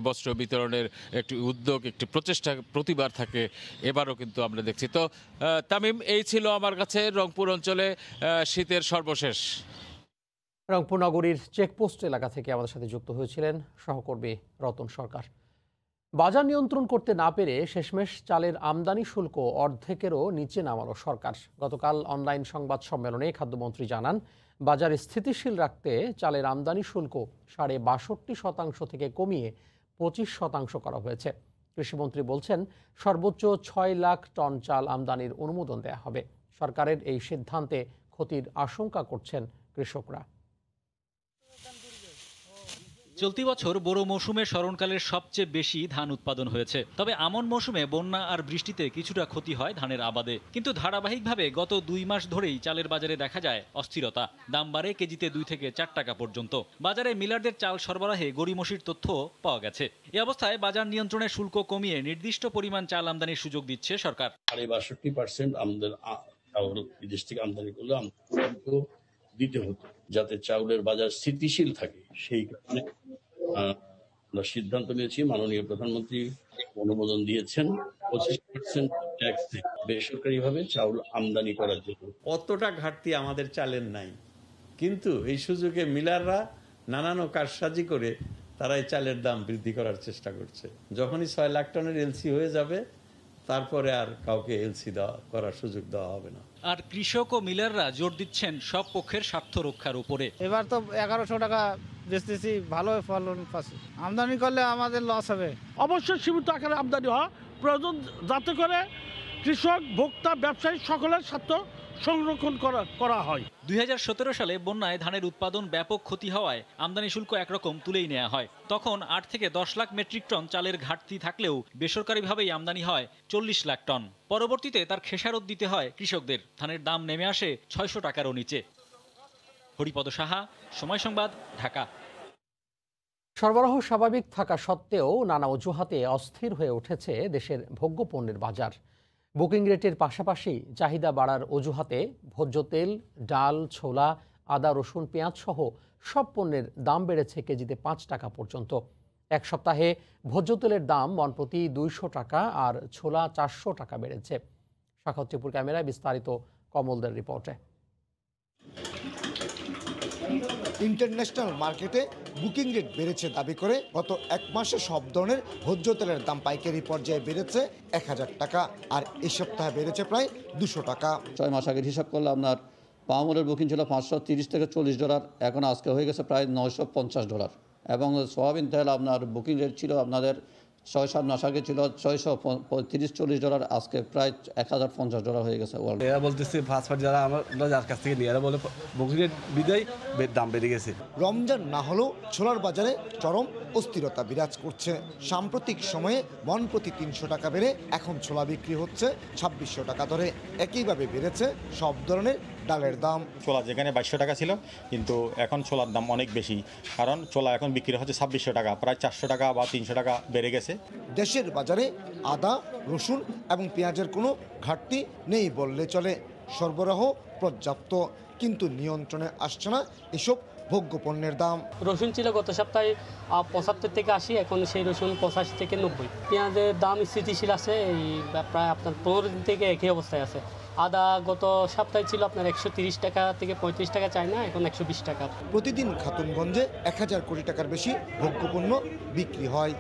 বস্ত্র বিতরণের একটি উদ্যোগ, একটি প্রচেষ্টা প্রতিবার থাকে। এবারও কিন্তু আমরা দেখছি। তো তামিম, এই ছিল আমার কাছে রংপুর অঞ্চলে শীতের সর্বশেষ। রংপুর নগরীর চেকপোস্ট এলাকা থেকে আমাদের সাথে যুক্ত হয়েছিলেন সহকর্মী রতন সরকার। বাজার নিয়ন্ত্রণ করতে না পেরে শেষমেশ চালের আমদানি শুল্ক অর্ধেকেরও নিচে নামালো সরকার। গতকাল অনলাইন সংবাদ সম্মেলনে খাদ্যমন্ত্রী জানান, বাজার স্থিতিশীল রাখতে চালের আমদানি শুল্ক ৬২% থেকে কমিয়ে ২৫% করা হয়েছে। কৃষিমন্ত্রী বলছেন, সর্বোচ্চ ৬ লাখ টন চাল আমদানির অনুমোদন দেয়া হবে। সরকারের এই সিদ্ধান্তে ক্ষতির আশঙ্কা করছেন কৃষকরা। চলতি বছর বোরো মৌসুমে স্মরণকালের সবচেয়ে বেশি ধান উৎপাদন হয়েছে। তবে আমন মৌসুমে বন্যা আর বৃষ্টিতে কিছুটা ক্ষতি হয় ধানের আবাদে। কিন্তু ধারাবাহিকভাবে গত ২ মাস ধরেই চালের বাজারে দেখা যায় অস্থিরতা। দাম বাড়ে কেজিতে ২ থেকে ৪ টাকা পর্যন্ত। বাজারে মিলারদের চাল সরবরাহে গড়িমসির তথ্য পাওয়া গেছে। এ অবস্থায় বাজার নিয়ন্ত্রণের শুল্ক কমিয়ে নির্দিষ্ট পরিমাণ চাল আমদানির সুযোগ দিচ্ছে সরকার। ৬২% আমদানি চাউল বিদেশ থেকে আমদানি করলে আমদানি দিতে হতো, যাতে চাউলের বাজার স্থিতিশীল থাকে। সেই কারণে আমরা সিদ্ধান্ত নিয়েছি, মাননীয় প্রধানমন্ত্রী অনুমোদন দিয়েছেন 25% ট্যাক্স থেকে বেসরকারিভাবে চাউল আমদানি করার জন্য। অতটা ঘাটতি আমাদের চালের নাই, কিন্তু এই সুযোগে মিলাররা নানান কারসাজি করে তারা এই চালের দাম বৃদ্ধি করার চেষ্টা করছে। যখনই ৬ লাখ টনের এলসি হয়ে যাবে, তারপরে আর কাউকে এলসি করার সুযোগ দেওয়া হবে না। আর কৃষক ও মিলাররা জোর দিচ্ছেন সব পক্ষের স্বার্থ রক্ষার উপরে। এবার তো ১১০০ টাকা বেচতেছি, ভালো ফলন পাচ্ছি। আমদানি করলে আমাদের লস হবে। অবশ্যই সীমিত আকারে আমদানি হওয়া প্রয়োজন, যাতে করে কৃষক, ভোক্তা, ব্যবসায়ী সকলের স্বার্থ সংরক্ষণ করা হয়। ২০১৭ সালে বন্যায় ধানের উৎপাদন ব্যাপক ক্ষতি হওয়ায় আমদানি শুল্ক একরকম তুলেই নেওয়া হয়। তখন ৮ থেকে ১০ লাখ মেট্রিক টন চালের ঘাটতি থাকলেও বেসরকারিভাবেই আমদানি হয় ৪০ লাখ টন। পরবর্তীতে তার খেসারত দিতে হয় কৃষকদের। ধানের দাম নেমে আসে ৬০০ টাকারও নিচে। হরিপদ সাহা, সময় সংবাদ, ঢাকা। সরবরাহ স্বাভাবিক থাকা সত্ত্বেও নানা অজুহাতে অস্থির হয়ে উঠেছে দেশের ভোগ্যপণ্যের বাজার। বুকিং রেটের পাশাপাশি চাহিদা বাড়ার অজুহাতে ভোজ্য তেল, ডাল, ছোলা, আদা, রসুন, পেঁয়াজ সহ সব পণ্যের দাম বেড়েছে কেজিতে ৫ টাকা পর্যন্ত। এক সপ্তাহে ভোজ্য তেলের দাম মণপ্রতি ২০০ টাকা আর ছোলা ৪০০ টাকা বেড়েছে। শাখাত টিপুর ক্যামেরায় বিস্তারিত কমলদের রিপোর্টে। ইন্টারন্যাশনাল মার্কেটে বুকিং রেট বেড়েছে দাবি করে গত ১ মাসে সব ধরনের ভোজ্য তেলের দাম পাইকারি পর্যায়ে বেড়েছে ১০০০ টাকা, আর এই সপ্তাহে বেড়েছে প্রায় ২০০ টাকা। ৬ মাস আগের হিসাব করলে আপনার পামোলের বুকিং ছিল $530 থেকে $40, এখন আজকে হয়ে গেছে প্রায় $950। এবং সোয়াবিন তেল আপনার বুকিং রেট ছিল আপনাদের ৬-৭ মাস আগে ছিল $630-40, আজকে প্রায় $1050 হয়ে গেছে। এরা বলতেছে ফার্স্ট পার্টি যারা আমরা যার কাছ থেকে নিয়ে, এরা বলে বুকিং রেট বিদায় দাম বেড়ে গেছে। রমজান না হলেও ছোলার বাজারে চরম অস্থিরতা বিরাজ করছে। সাম্প্রতিক সময়ে মন প্রতি ৩০০ টাকা বেড়ে এখন ছোলা বিক্রি হচ্ছে ২৬০০ টাকা ধরে। একইভাবে বেড়েছে সব ধরনের ডালের দাম। ছোলা যেখানে ২২০০ টাকা ছিল, কিন্তু এখন ছোলার দাম অনেক বেশি, কারণ ছোলা এখন বিক্রি হচ্ছে ২৬০০ টাকা, প্রায় ৪০০ টাকা বা ৩০০ টাকা বেড়ে গেছে। দেশের বাজারে আদা, রসুন এবং পেঁয়াজের কোনো ঘাটতি নেই বললে চলে। সরবরাহ পর্যাপ্ত, কিন্তু নিয়ন্ত্রণে আসছে না এসব ভোগ্য পণ্যের দাম। রসুন ছিল গত সপ্তাহে ৭৫ থেকে ৮০, এখন সেই রসুন ৮৫ থেকে ৯০। পেঁয়াজের দাম স্থিতিশীল আছে, এই প্রায় আপনার ১৫ দিন থেকে একই অবস্থায় আছে। আদা গত সপ্তাহে ছিল আপনার 130 টাকা থেকে 35 টাকা চায়না, এখন 120 টাকা। প্রতিদিন খাতুনগঞ্জে 1000 কোটি টাকার বেশি ভোগ্যপণ্য বিক্রি হয়।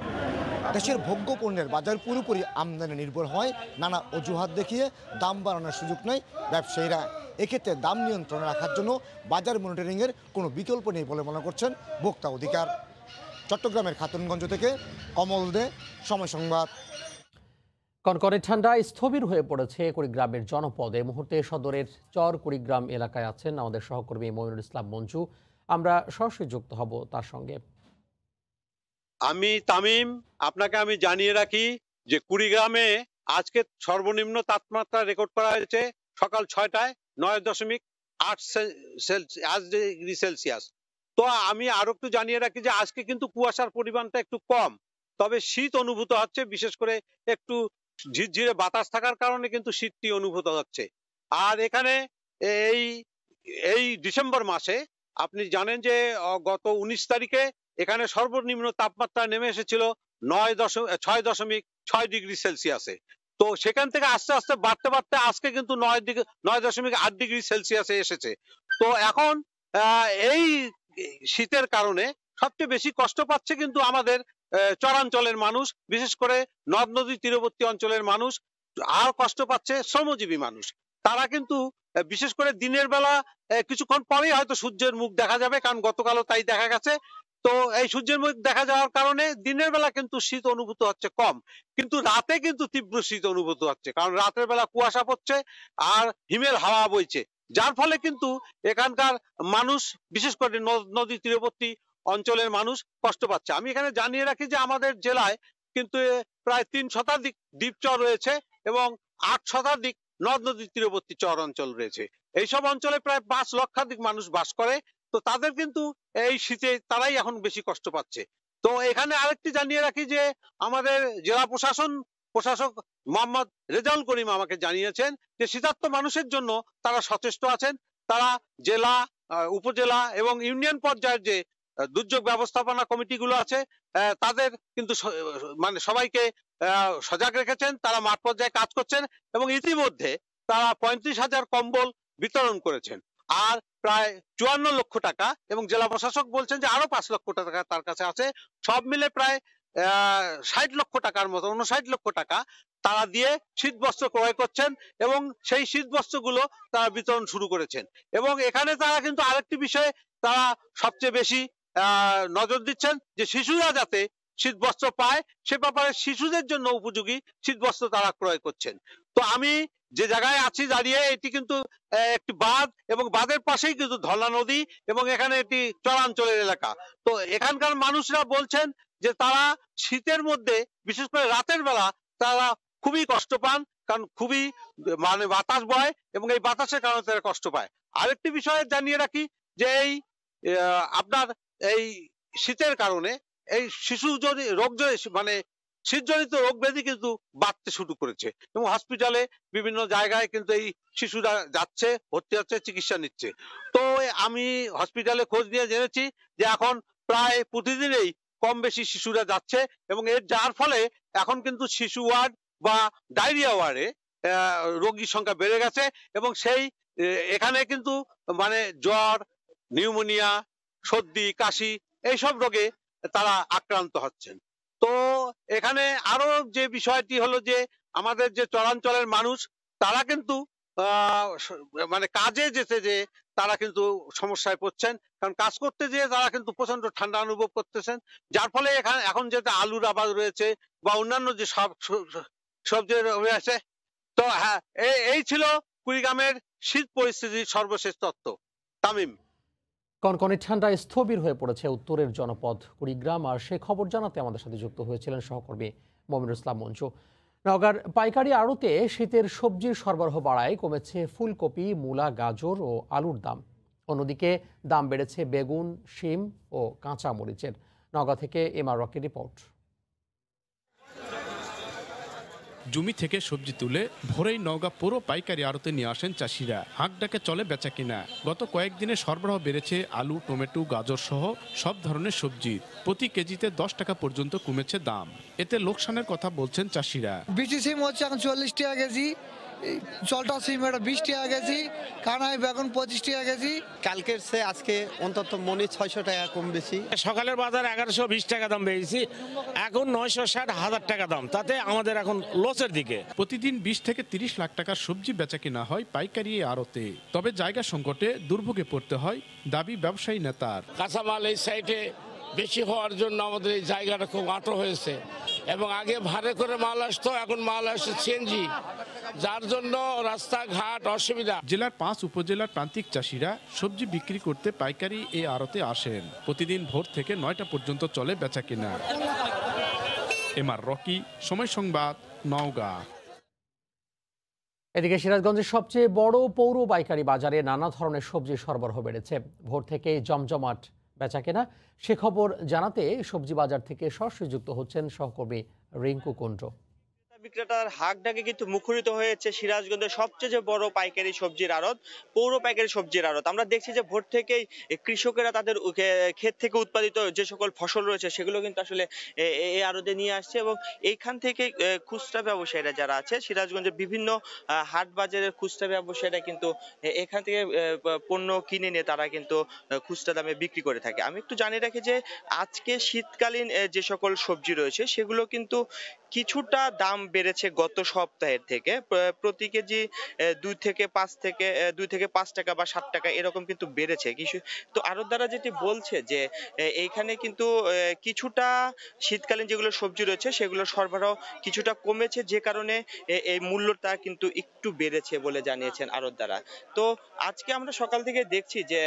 দেশের ভোগ্যপণ্যের বাজার পুরোপুরি আমদানি নির্ভর হয় নানা অজুহাত দেখিয়ে দাম বাড়ানোর সুযোগ নেয় ব্যবসায়ীরা। এক্ষেত্রে দাম নিয়ন্ত্রণে রাখার জন্য বাজার মনিটরিংয়ের কোনো বিকল্প নেই বলে মনে করছেন ভোক্তা অধিকার। চট্টগ্রামের খাতুনগঞ্জ থেকে কমল দে, সময় সংবাদ। কনকনে ঠান্ডায় স্থবির হয়ে পড়েছে কুড়িগ্রামের জনপদ। এই মুহূর্তে সদরের চর কুড়িগ্রাম এলাকায় আছেন আমাদের সহকর্মী মইনুল ইসলাম মঞ্জু। আমরা সরাসরি যুক্ত হব তার সঙ্গে। আমি তামিম, আপনাকে আমি জানিয়ে রাখি যে কুড়িগ্রামে আজকে সর্বনিম্ন তাপমাত্রা রেকর্ড করা হয়েছে সকাল 6টায় 9.8 ডিগ্রি সেলসিয়াস। তো আমি আরো একটু জানিয়ে রাখি যে আজকে কিন্তু কুয়াশার পরিমাণটা একটু কম, তবে শীত অনুভূত হচ্ছে, বিশেষ করে একটু ঝিরঝিরে বাতাস থাকার কারণে কিন্তু শীতটি অনুভূত হচ্ছে। আর এখানে এই ডিসেম্বর মাসে আপনি জানেন যে গত 19 তারিখে এখানে সর্বনিম্ন তাপমাত্রা নেমে এসেছিল 6.6 ডিগ্রি সেলসিয়াসে। তো সেখান থেকে আস্তে আস্তে বাড়তে বাড়তে আজকে কিন্তু 9.8 ডিগ্রি সেলসিয়াসে এসেছে। তো এখন এই শীতের কারণে সবচেয়ে বেশি কষ্ট পাচ্ছে কিন্তু আমাদের চরাঞ্চলের মানুষ, বিশেষ করে নদ নদী তীরবর্তী অঞ্চলের মানুষ, আর কষ্ট পাচ্ছে শ্রমজীবী মানুষ। তারা কিন্তু বিশেষ করে দিনের বেলা কিছুক্ষণ পরেই হয়তো সূর্যের মুখ দেখা যাবে, কারণ গতকালও তাই দেখা গেছে। তো এই সূর্যের মুখ দেখা যাওয়ার কারণে দিনের বেলা কিন্তু শীত অনুভূত হচ্ছে কম, কিন্তু রাতে কিন্তু তীব্র শীত অনুভূত হচ্ছে, কারণ রাতের বেলা কুয়াশা পড়ছে আর হিমেল হাওয়া বইছে, যার ফলে কিন্তু এখানকার মানুষ, বিশেষ করে নদী তীরবর্তী অঞ্চলের মানুষ কষ্ট পাচ্ছে। আমি এখানে জানিয়ে রাখি যে আমাদের জেলায় কিন্তু প্রায় 3 শতাধিক দ্বীপচর রয়েছে এবং 8 শতাধিক নদ নদী তীরবর্তী চর অঞ্চল রয়েছে। এইসব অঞ্চলে প্রায় 5 লক্ষাধিক মানুষ বাস করে। তো তাদের কিন্তু এই শীতে তারাই এখন বেশি কষ্ট পাচ্ছে। তো এখানে আরেকটি জানিয়ে রাখি যে আমাদের জেলা প্রশাসক মোহাম্মদ রেজাউল করিম আমাকে জানিয়েছেন যে শীতার্ত মানুষের জন্য তারা সচেষ্ট আছেন। তারা জেলা, উপজেলা এবং ইউনিয়ন পর্যায়ের যে দুর্যোগ ব্যবস্থাপনা কমিটিগুলো আছে তাদের কিন্তু মানে সবাইকে সজাগ রেখেছেন। তারা মাঠ পর্যায়ে কাজ করছেন এবং ইতিমধ্যে তারা 35,000 কম্বল বিতরণ করেছেন। আর প্রায় 54 লক্ষ টাকা, এবং জেলা প্রশাসক বলছেন যে আরো 5 লক্ষ টাকা তার কাছে আছে, সব মিলে প্রায় 60 লক্ষ টাকার মতো, 59 লক্ষ টাকা তারা দিয়ে শীত বস্ত্র ক্রয় করছেন এবং সেই শীত বস্ত্রগুলো তারা বিতরণ শুরু করেছেন। এবং এখানে তারা কিন্তু আরেকটি বিষয়ে তারা সবচেয়ে বেশি নজর দিচ্ছেন যে শিশুরা যাতে শীত বস্ত্র পায়, সে ব্যাপারে শিশুদের জন্য উপযোগী শীত বস্ত্র তারা ক্রয় করছেন। তো আমি যে জায়গায় আছি দাঁড়িয়ে, এটি কিন্তু একটি বাঁধ এবং বাঁধের পাশেই কিন্তু ধলা নদী এবং এখানে একটি চরাঞ্চলের এলাকা। তো এখানকার মানুষরা বলছেন যে তারা শীতের মধ্যে, বিশেষ করে রাতের বেলা, তারা খুবই কষ্ট পান, কারণ খুবই মানে বাতাস বয় এবং এই বাতাসের কারণে তারা কষ্ট পায়। আরেকটি বিষয় জানিয়ে রাখি যে এই আপনার এই শীতের কারণে এই শিশু রোগ, মানে শীতজনিত রোগ ব্যাধি কিন্তু বাড়তে শুরু করেছে এবং হসপিটালে বিভিন্ন জায়গায় কিন্তু এই শিশুরা যাচ্ছে, ভর্তি হচ্ছে, চিকিৎসা নিচ্ছে। তো আমি হসপিটালে খোঁজ নিয়ে জেনেছি যে এখন প্রায় প্রতিদিনই কম বেশি শিশুরা যাচ্ছে এবং যার ফলে এখন কিন্তু শিশু ওয়ার্ড বা ডায়রিয়া ওয়ার্ডে রোগীর সংখ্যা বেড়ে গেছে এবং সেই এখানে কিন্তু মানে জ্বর, নিউমোনিয়া, সর্দি, কাশি এইসব রোগে তারা আক্রান্ত হচ্ছেন। তো এখানে আরো যে বিষয়টি হলো যে আমাদের যে চরাঞ্চলের মানুষ, তারা কিন্তু মানে কাজে যেতে যে তারা কিন্তু সমস্যায় পড়ছেন, কারণ কাজ করতে যেয়ে তারা কিন্তু প্রচন্ড ঠান্ডা অনুভব করতেছেন, যার ফলে এখানে এখন যেতে আলুর আবাদ রয়েছে বা অন্যান্য যে সবজি রয়েছে। তো হ্যাঁ, এই ছিল কুড়িগ্রামের শীত পরিস্থিতির সর্বশেষ তথ্য। তামিম। কনকনে ঠান্ডায় স্থবির হয়ে পড়েছে উত্তরের জনপদ কুড়িগ্রাম, আর সেই খবর জানাতে আমাদের সাথে যুক্ত হয়েছিলেন সহকর্মী মমিনুল ইসলাম মঞ্জু। নওগাঁর পাইকারি আড়তে শীতের সবজির সরবরাহ বাড়ায় কমেছে ফুলকপি, মূলা, গাজর ও আলুর দাম। অন্যদিকে দাম বেড়েছে বেগুন, শিম ও কাঁচা মরিচের। নওগাঁ থেকে এমআর রকির রিপোর্ট। জমি থেকে সবজি তুলে ভোরেই নওগাঁ পুরো পাইকারি আড়তে নিয়ে আসেন চাষিরা। হাঁক ডাকে চলে বেচা কিনা। গত কয়েকদিনে সরবরাহ বেড়েছে আলু, টমেটো, গাজর সহ সব ধরনের সবজি। প্রতি কেজিতে 10 টাকা পর্যন্ত কমেছে দাম। এতে লোকসানের কথা বলছেন চাষিরা। বিটি সিম হচ্ছে এখন 40 টাকা কেজি, চলটা সিম এটা 20 টাকা কেজি, কানাই বেগুন 25 টাকা কেজি। কালকের চেয়ে আজকে অন্তত মনে 600 টাকা কম বেশি। সকালের বাজার 1120 টাকা দাম বেশি, এখন 960,000 টাকা দাম, তাতে আমাদের এখন লসের দিকে। প্রতিদিন 20 থেকে 30 লাখ টাকার সবজি বেচা কিনা হয় পাইকারি আড়তে। তবে জায়গা সংকটে দুর্ভোগে পড়তে হয় দাবি ব্যবসায়ী নেতার। কাঁচামাল এই সাইডে বেশি হওয়ার জন্য আমাদের এই জায়গাটা খুব আঁটো হয়েছে, এবং আগে ভাড়ে করে মাল আসতো, এখন মাল আসছে সিএনজি, যার জন্য রাস্তাঘাট অসুবিধা। জেলার 5 উপজেলার প্রান্তিক চাষিরা সবজি বিক্রি করতে পাইকারি এই আড়তে আসেন। প্রতিদিন ভোর থেকে 9টা পর্যন্ত চলে বেচা কিনা। এমআর রকি, সময় সংবাদ, নওগাঁ। এদিকে সিরাজগঞ্জের সবচেয়ে বড় পৌর পাইকারি বাজারে নানা ধরনের সবজি সরবরাহ বেড়েছে। ভোর থেকেই জমজমাট বেচাকেনা। সে খবর জানাতে সবজি বাজার থেকে সরাসরি যুক্ত হচ্ছেন সহকর্মী রিঙ্কু কুন্ড্র। বিক্রেতার হাক ডাকে কিন্তু মুখরিত হয়েছে সিরাজগঞ্জের সবচেয়ে বড় পাইকারি সবজির আড়ত, পৌর পাইকারি সবজির আড়ত। আমরা দেখছি যে ভোর থেকেই কৃষকেরা তাদের ক্ষেত থেকে উৎপাদিত যে সকল ফসল রয়েছে সেগুলো কিন্তু আসলে এই আড়তে নিয়ে আসছে, এবং এইখান থেকে খুচরা ব্যবসায়ীরা যারা আছে সিরাজগঞ্জের বিভিন্ন হাট বাজারের খুচরা ব্যবসায়ীরা কিন্তু এখান থেকে পণ্য কিনে নিয়ে তারা কিন্তু খুচরা দামে বিক্রি করে থাকে। আমি একটু জানিয়ে রাখি যে আজকে শীতকালীন যে সকল সবজি রয়েছে সেগুলো কিন্তু কিছুটা দাম বেড়েছে গত সপ্তাহের থেকে। প্রতি কেজি 2 থেকে 5 টাকা বা 7 টাকা এরকম কিন্তু বেড়েছে কিছু। তো আড়তদাররা যেটি বলছে যে এইখানে কিন্তু কিছুটা শীতকালীন যেগুলো সবজি রয়েছে সেগুলো সরবরাহ কিছুটা কমেছে, যে কারণে এই মূল্যটা কিন্তু একটু বেড়েছে বলে জানিয়েছেন আড়তদাররা। তো আজকে আমরা সকাল থেকে দেখছি যে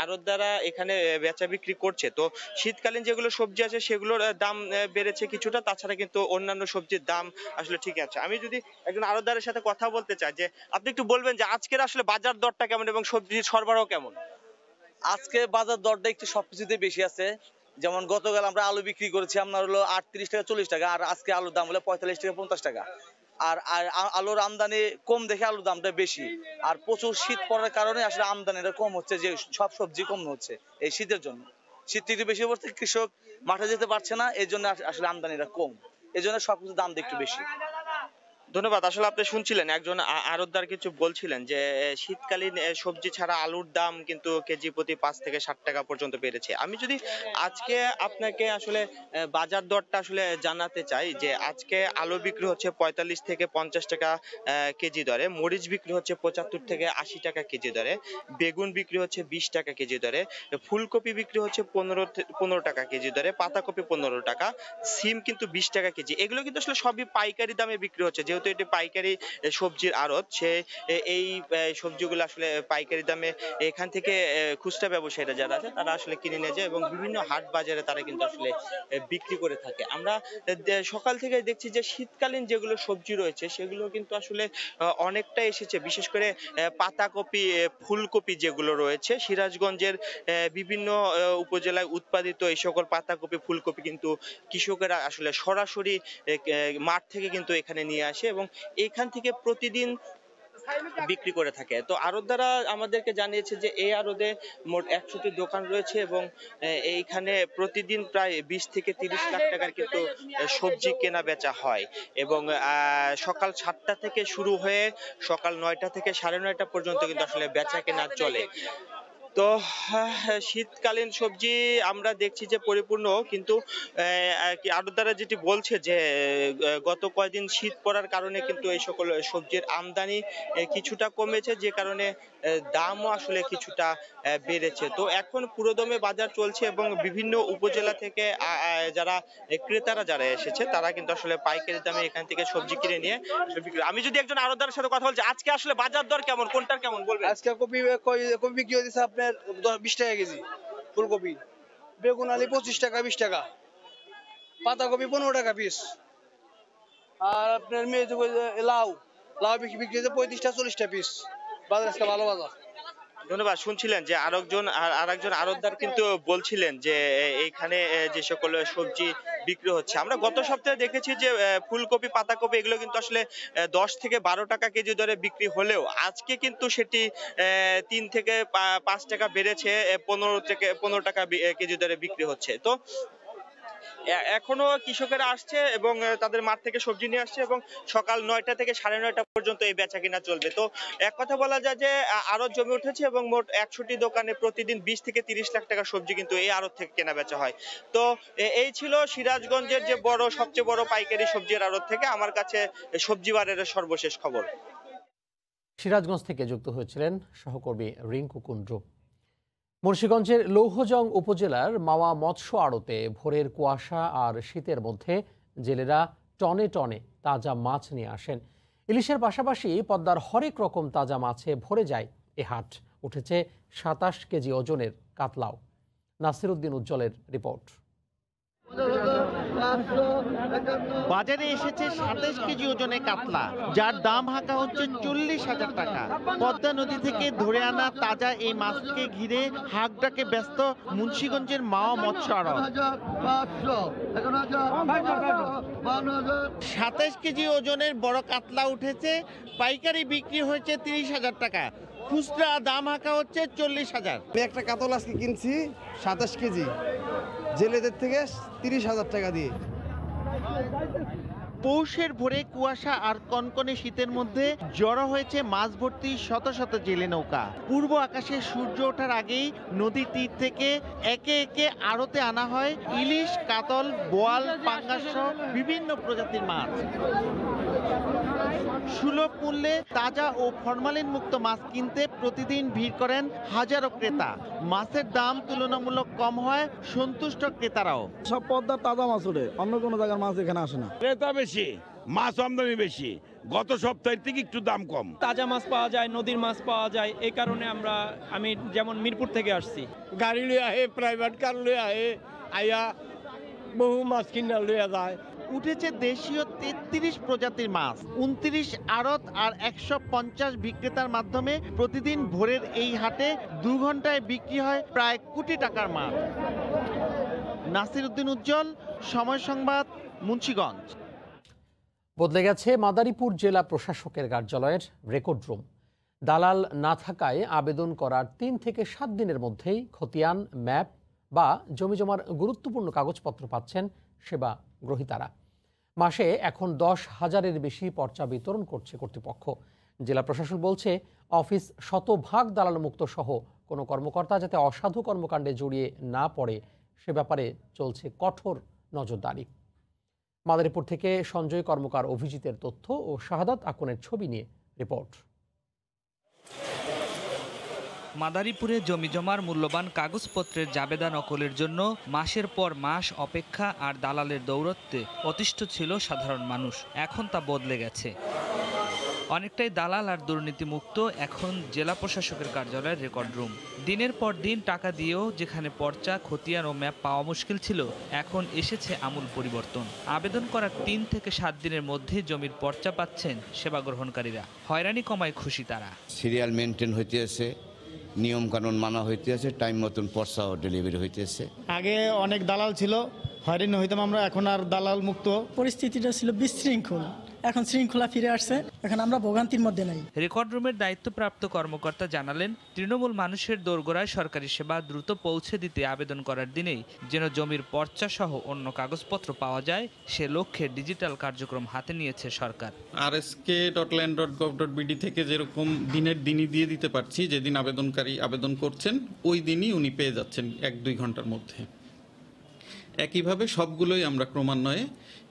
আড়তদাররা এখানে বেচা বিক্রি করছে। তো শীতকালীন যেগুলো সবজি আছে সেগুলোর দাম বেড়েছে কিছুটা, তাছাড়া কিন্তু অন্যান্য সবজির দাম আসলে ঠিক আছে। আমি যদি একজন আড়তদারের সাথে কথা বলতে চাই, যে আপনি একটু বলবেন যে আজকের আসলে বাজার দরটা কেমন এবং সবজির সরবরাহ কেমন? আজকে বাজার দরটা একটু সবকিছুতে বেশি আছে। যেমন গতকাল আমরা আলু বিক্রি করেছি আপনার হলো 38 টাকা 40 টাকা, আর আজকে আলুর দাম হলো 45 টাকা 50 টাকা। আর আলুর আমদানি কম দেখে আলুর দামটা বেশি, আর প্রচুর শীত পড়ার কারণে আসলে আমদানিটা কম হচ্ছে, যে সব সবজি কম হচ্ছে এই শীতের জন্য। শীত একটু বেশি পড়ছে, কৃষক মাঠে যেতে পারছে না, এই জন্য আসলে আমদানিটা কম, এই জন্য সবকিছুর দাম একটু বেশি। ধন্যবাদ। আসলে আপনি শুনছিলেন একজন আড়তদার কিছু বলছিলেন যে শীতকালীন সবজি ছাড়া আলুর দাম কিন্তু কেজি প্রতি 5 থেকে 60 টাকা পর্যন্ত বেড়েছে। আমি যদি আজকে আপনাকে আসলে বাজার দরটা আসলে জানাতে চাই, যে আজকে আলু বিক্রি হচ্ছে 45 থেকে 50 টাকা কেজি দরে, মরিচ বিক্রি হচ্ছে 75 থেকে 80 টাকা কেজি দরে, বেগুন বিক্রি হচ্ছে 20 টাকা কেজি দরে, ফুলকপি বিক্রি হচ্ছে 15 টাকা কেজি দরে, পাতাকপি 15 টাকা, সিম কিন্তু 20 টাকা কেজি। এগুলো কিন্তু আসলে সবই পাইকারি দামে বিক্রি হচ্ছে, যেহেতু এটি পাইকারি সবজির আড়ত। সে এই সবজিগুলো আসলে পাইকারি দামে এখান থেকে খুচরা ব্যবসায়ীরা যারা আছে তারা আসলে কিনে নিয়ে যায়, এবং বিভিন্ন হাট বাজারে তারা কিন্তু আসলে বিক্রি করে থাকে। আমরা সকাল থেকে দেখছি যে শীতকালীন যেগুলো সবজি রয়েছে সেগুলো কিন্তু আসলে অনেকটা এসেছে, বিশেষ করে পাতাকপি, ফুলকপি যেগুলো রয়েছে সিরাজগঞ্জের বিভিন্ন উপজেলায় উৎপাদিত এই সকল পাতাকপি, ফুলকপি কিন্তু কৃষকেরা আসলে সরাসরি মাঠ থেকে কিন্তু এখানে নিয়ে আসে এবং এখান থেকে প্রতিদিন বিক্রি করে থাকে। তো আড়তদাররা আমাদেরকে জানিয়েছে যে এই আড়তে মোট 100টি দোকান রয়েছে, এবং এইখানে প্রতিদিন প্রায় 20 থেকে 30 লাখ টাকার কিন্তু সবজি কেনা বেচা হয়, এবং সকাল 7টা থেকে শুরু হয়ে সকাল 9টা থেকে 9:30 পর্যন্ত কিন্তু আসলে বেচা কেনা চলে। তো শীতকালীন সবজি আমরা দেখছি যে পরিপূর্ণ, কিন্তু আড়তদাররা যেটি বলছে যে গত কয়েকদিন শীত পড়ার কারণে কিন্তু এই সকল সবজির আমদানি কিছুটা কমেছে, যে কারণে দামও আসলে কিছুটা বেড়েছে। তো এখন পুরোদমে বাজার চলছে, এবং বিভিন্ন উপজেলা থেকে যারা ক্রেতারা যারা এসেছে তারা কিন্তু আসলে পাইকারি দামে এখান থেকে সবজি কিনে নিয়ে বিক্রি। আমি যদি একজন আড়তদারের সাথে কথা বলছি, আজকে আসলে বাজার দর কেমন, কোনটার কেমন বলবেন? আজকে কপি বিক্রি হয়েছে আপনার 20 টাকা কেজি, ফুলকপি, বেগুন আলি 25 টাকা 20 টাকা, পাতাকপি 15 টাকা পিস, আর আপনার লাউ বিক্রি হয়েছে 35 টাকা 40 টাকা পিস। বাজার আজকে ভালো বাজার। ধন্যবাদ। শুনছিলেন যে আরেকজন আড়তদার কিন্তু বলছিলেন যে এইখানে যে সকল সবজি বিক্রি হচ্ছে, আমরা গত সপ্তাহে দেখেছি যে ফুলকপি, পাতাকপি এগুলো কিন্তু আসলে 10 থেকে 12 টাকা কেজি দরে বিক্রি হলেও আজকে কিন্তু সেটি 3 থেকে 5 টাকা বেড়েছে, 15 টাকা কেজি দরে বিক্রি হচ্ছে। তো এখনো কৃষকেরা আসছে এবং তাদের মাঠ থেকে সবজি নিয়ে আসছে এবং সকাল 9টা থেকে 9:30 পর্যন্ত এই বেচা কিনা চলবে। তো এক কথা বলা যায় যে আড়ত জমে উঠেছে এবং মোট 100টি দোকানে প্রতিদিন 20 থেকে 30 লাখ টাকা সবজি কিন্তু এই আড়ত থেকে কেনা বেচা হয়। তো এই ছিল সিরাজগঞ্জের যে সবচেয়ে বড় পাইকারি সবজির আড়ত থেকে আমার কাছে সবজি বাজারের সর্বশেষ খবর। সিরাজগঞ্জ থেকে যুক্ত হয়েছিলেন সহকর্মী রিঙ্কু কুন্ড্রু। মুন্সিগঞ্জের লৌহজং উপজেলার মাওয়া মৎস্য আড়তে ভোরের কুয়াশা আর শীতের মধ্যে জেলেরা টনে টনে তাজা মাছ নিয়ে আসেন। ইলিশের পাশাপাশি পদ্মার হরেক রকম তাজা মাছে ভরে যায় এ হাট। উঠেছে 27 কেজি ওজনের কাতলাও। নাসিরউদ্দিন উজ্জ্বলের রিপোর্ট। বাজারে এসেছে 27 কেজি ওজনে কাতলা, যার দাম হাঁকা হচ্ছে 40,000 টাকা। পদ্মা নদী থেকে ধরে আনা তাজা এই মাছকে ঘিরে হাঁক ডাকে ব্যস্ত মুন্সিগঞ্জের মাওয়া মৎস্য আড়ত। 27 কেজি ওজনের বড় কাতলা উঠেছে, পাইকারি বিক্রি হয়েছে 30,000 টাকা, খুচরা দাম হাঁকা হচ্ছে 40,000। আমি একটা কাতল আজকে কিনছি 27 কেজি, জেলেদের থেকে 30,000 টাকা দিয়ে। পৌষের ভোরে কুয়াশা আর কনকনে শীতের মধ্যে জড়ো হয়েছে মাছ ভর্তি শত শত জেলে নৌকা। পূর্ব আকাশে সূর্য ওঠার আগেই নদীর তীর থেকে একে একে আড়তে আনা হয় ইলিশ, কাতল, বোয়াল, পাঙ্গাস সহ বিভিন্ন প্রজাতির মাছ। সুলভ মূল্যে তাজা ও ফরমালিন মুক্ত মাছ কিনতে প্রতিদিন ভিড় করেন হাজারো ক্রেতা। মাছের দাম তুলনামূলক কম হয় সন্তুষ্ট ক্রেতারাও। সব পদ্মার তাজা মাছ ওঠে, অন্য কোনো জায়গার মাছ এখানে আসে না। ক্রেতা বেশি, মাছ আমদানি বেশি, গত সপ্তাহের থেকে একটু দাম কম। তাজা মাছ পাওয়া যায়, নদীর মাছ পাওয়া যায়, এই কারণে আমি যেমন মিরপুর থেকে আসছি। গাড়ি লইয়া আহে, প্রাইভেট কার লইয়া আহে, আইয়া বহু মাছ কিনা লইয়া যায়। উঠেছে দেশীয় 33 প্রজাতির মাছ, 29 আড়ত আর 150 বিক্রেতার মাধ্যমে প্রতিদিন ভোরের এই হাটে 2 ঘন্টায় বিক্রি হয় প্রায় কোটি টাকার মাছ। নাসিরউদ্দিন উজ্জ্বল, সময় সংবাদ, মুন্সিগঞ্জ। বদলে গেছে মাদারীপুর জেলা প্রশাসকের কার্যালয়ের রেকর্ড রুম। দালাল না থাকায় আবেদন করার 3 থেকে 7 দিনের মধ্যেই খতিয়ান, ম্যাপ বা জমিজমার গুরুত্বপূর্ণ কাগজপত্র পাচ্ছেন সেবা গ্রহীতারা। মাসে এখন 10,000-এর বেশি পর্চা বিতরণ করছে কর্তৃপক্ষ। জেলা প্রশাসন বলছে, অফিস শতভাগ দালাল মুক্ত সহ কোনো কর্মকর্তা যাতে অসাধু কর্মকাণ্ডে জড়িয়ে না পড়ে সে ব্যাপারে চলছে কঠোর নজরদারি। মাদারীপুর থেকে সঞ্জয় কর্মকার অভিজিতের তথ্য ও শাহাদাত আকুনের ছবি নিয়ে রিপোর্ট। মাদারীপুরে জমিজমার মূল্যবান কাগজপত্রের জাবেদা নকলের জন্য মাসের পর মাস অপেক্ষা আর দালালের দৌরত্বে অতিষ্ঠ ছিল সাধারণ মানুষ। এখন তা বদলে গেছে। অনেকটাই দালাল আর দুর্নীতিমুক্ত এখন জেলা প্রশাসকের কার্যালয়ের রেকর্ড রুম। দিনের পর দিন টাকা দিয়েও যেখানে পর্চা, খতিয়ান ও ম্যাপ পাওয়া মুশকিল ছিল, এখন এসেছে আমূল পরিবর্তন। আবেদন করার 3 থেকে 7 দিনের মধ্যে জমির পর্চা পাচ্ছেন সেবা গ্রহণকারীরা। হয়রানি কমায় খুশি তারা। সিরিয়াল মেনটেন হইতে আছে, নিয়ম কানুন মানা হইতে আছে, টাইম মতন পর্চাও ডেলিভারি হইতেছে। আগে অনেক দালাল ছিল, হয়রানি হইতাম আমরা, এখন আর দালাল মুক্ত। পরিস্থিতিটা ছিল বিশৃঙ্খল, এখন শৃঙ্খলা ফিরে আসছে, এখন আমরা ভোগান্তির মধ্যে নাই। রেকর্ড রুমের দায়িত্বপ্রাপ্ত কর্মকর্তা জানালেন, তৃণমূল মানুষের দোরগোড়ায় সরকারি সেবা দ্রুত পৌঁছে দিতে আবেদন করার দিনেই যেন জমির পর্চা সহ অন্য কাগজপত্র পাওয়া যায়, সে লক্ষ্যে ডিজিটাল কার্যক্রম হাতে নিয়েছে সরকার। rsk.land.gov.bd থেকে যেরকম দিনের দিনই দিয়ে দিতে পারছি, যেদিন আবেদনকারী আবেদন করছেন ওই দিনই উনি পেয়ে যাচ্ছেন 1-2 ঘন্টার মধ্যে। একইভাবে সবগুলোই আমরা ক্রমান্বয়ে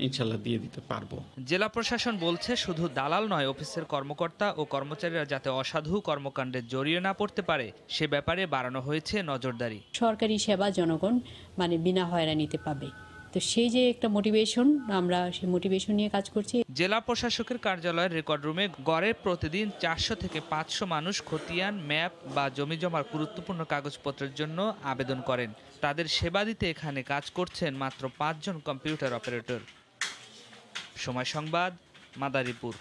ইনশাল্লাহ দিয়ে দিতে পারবো। জেলা প্রশাসন বলছে, শুধু দালাল নয়, অফিসের কর্মকর্তা ও কর্মচারীরা যাতে অসাধু কর্মকাণ্ডে জড়িয়ে না পড়তে পারে সে ব্যাপারে বাড়ানো হয়েছে নজরদারি। সরকারি সেবা জনগণ বিনা হয়রানিতে পাবে, তো সেই যে একটা মোটিভেশন, আমরা সেই মোটিভেশন নিয়ে কাজ করছি। জেলা প্রশাসকের কার্যালয়ের রেকর্ড রুমে গড়ে প্রতিদিন 400 থেকে 500 মানুষ খতিয়ান, ম্যাপ বা জমিজমার গুরুত্বপূর্ণ কাগজপত্রের জন্য আবেদন করেন। তাদের সেবা দিতে এখানে কাজ করছেন মাত্র 5 জন কম্পিউটার অপারেটর। সময় সংবাদ, মাদারীপুর।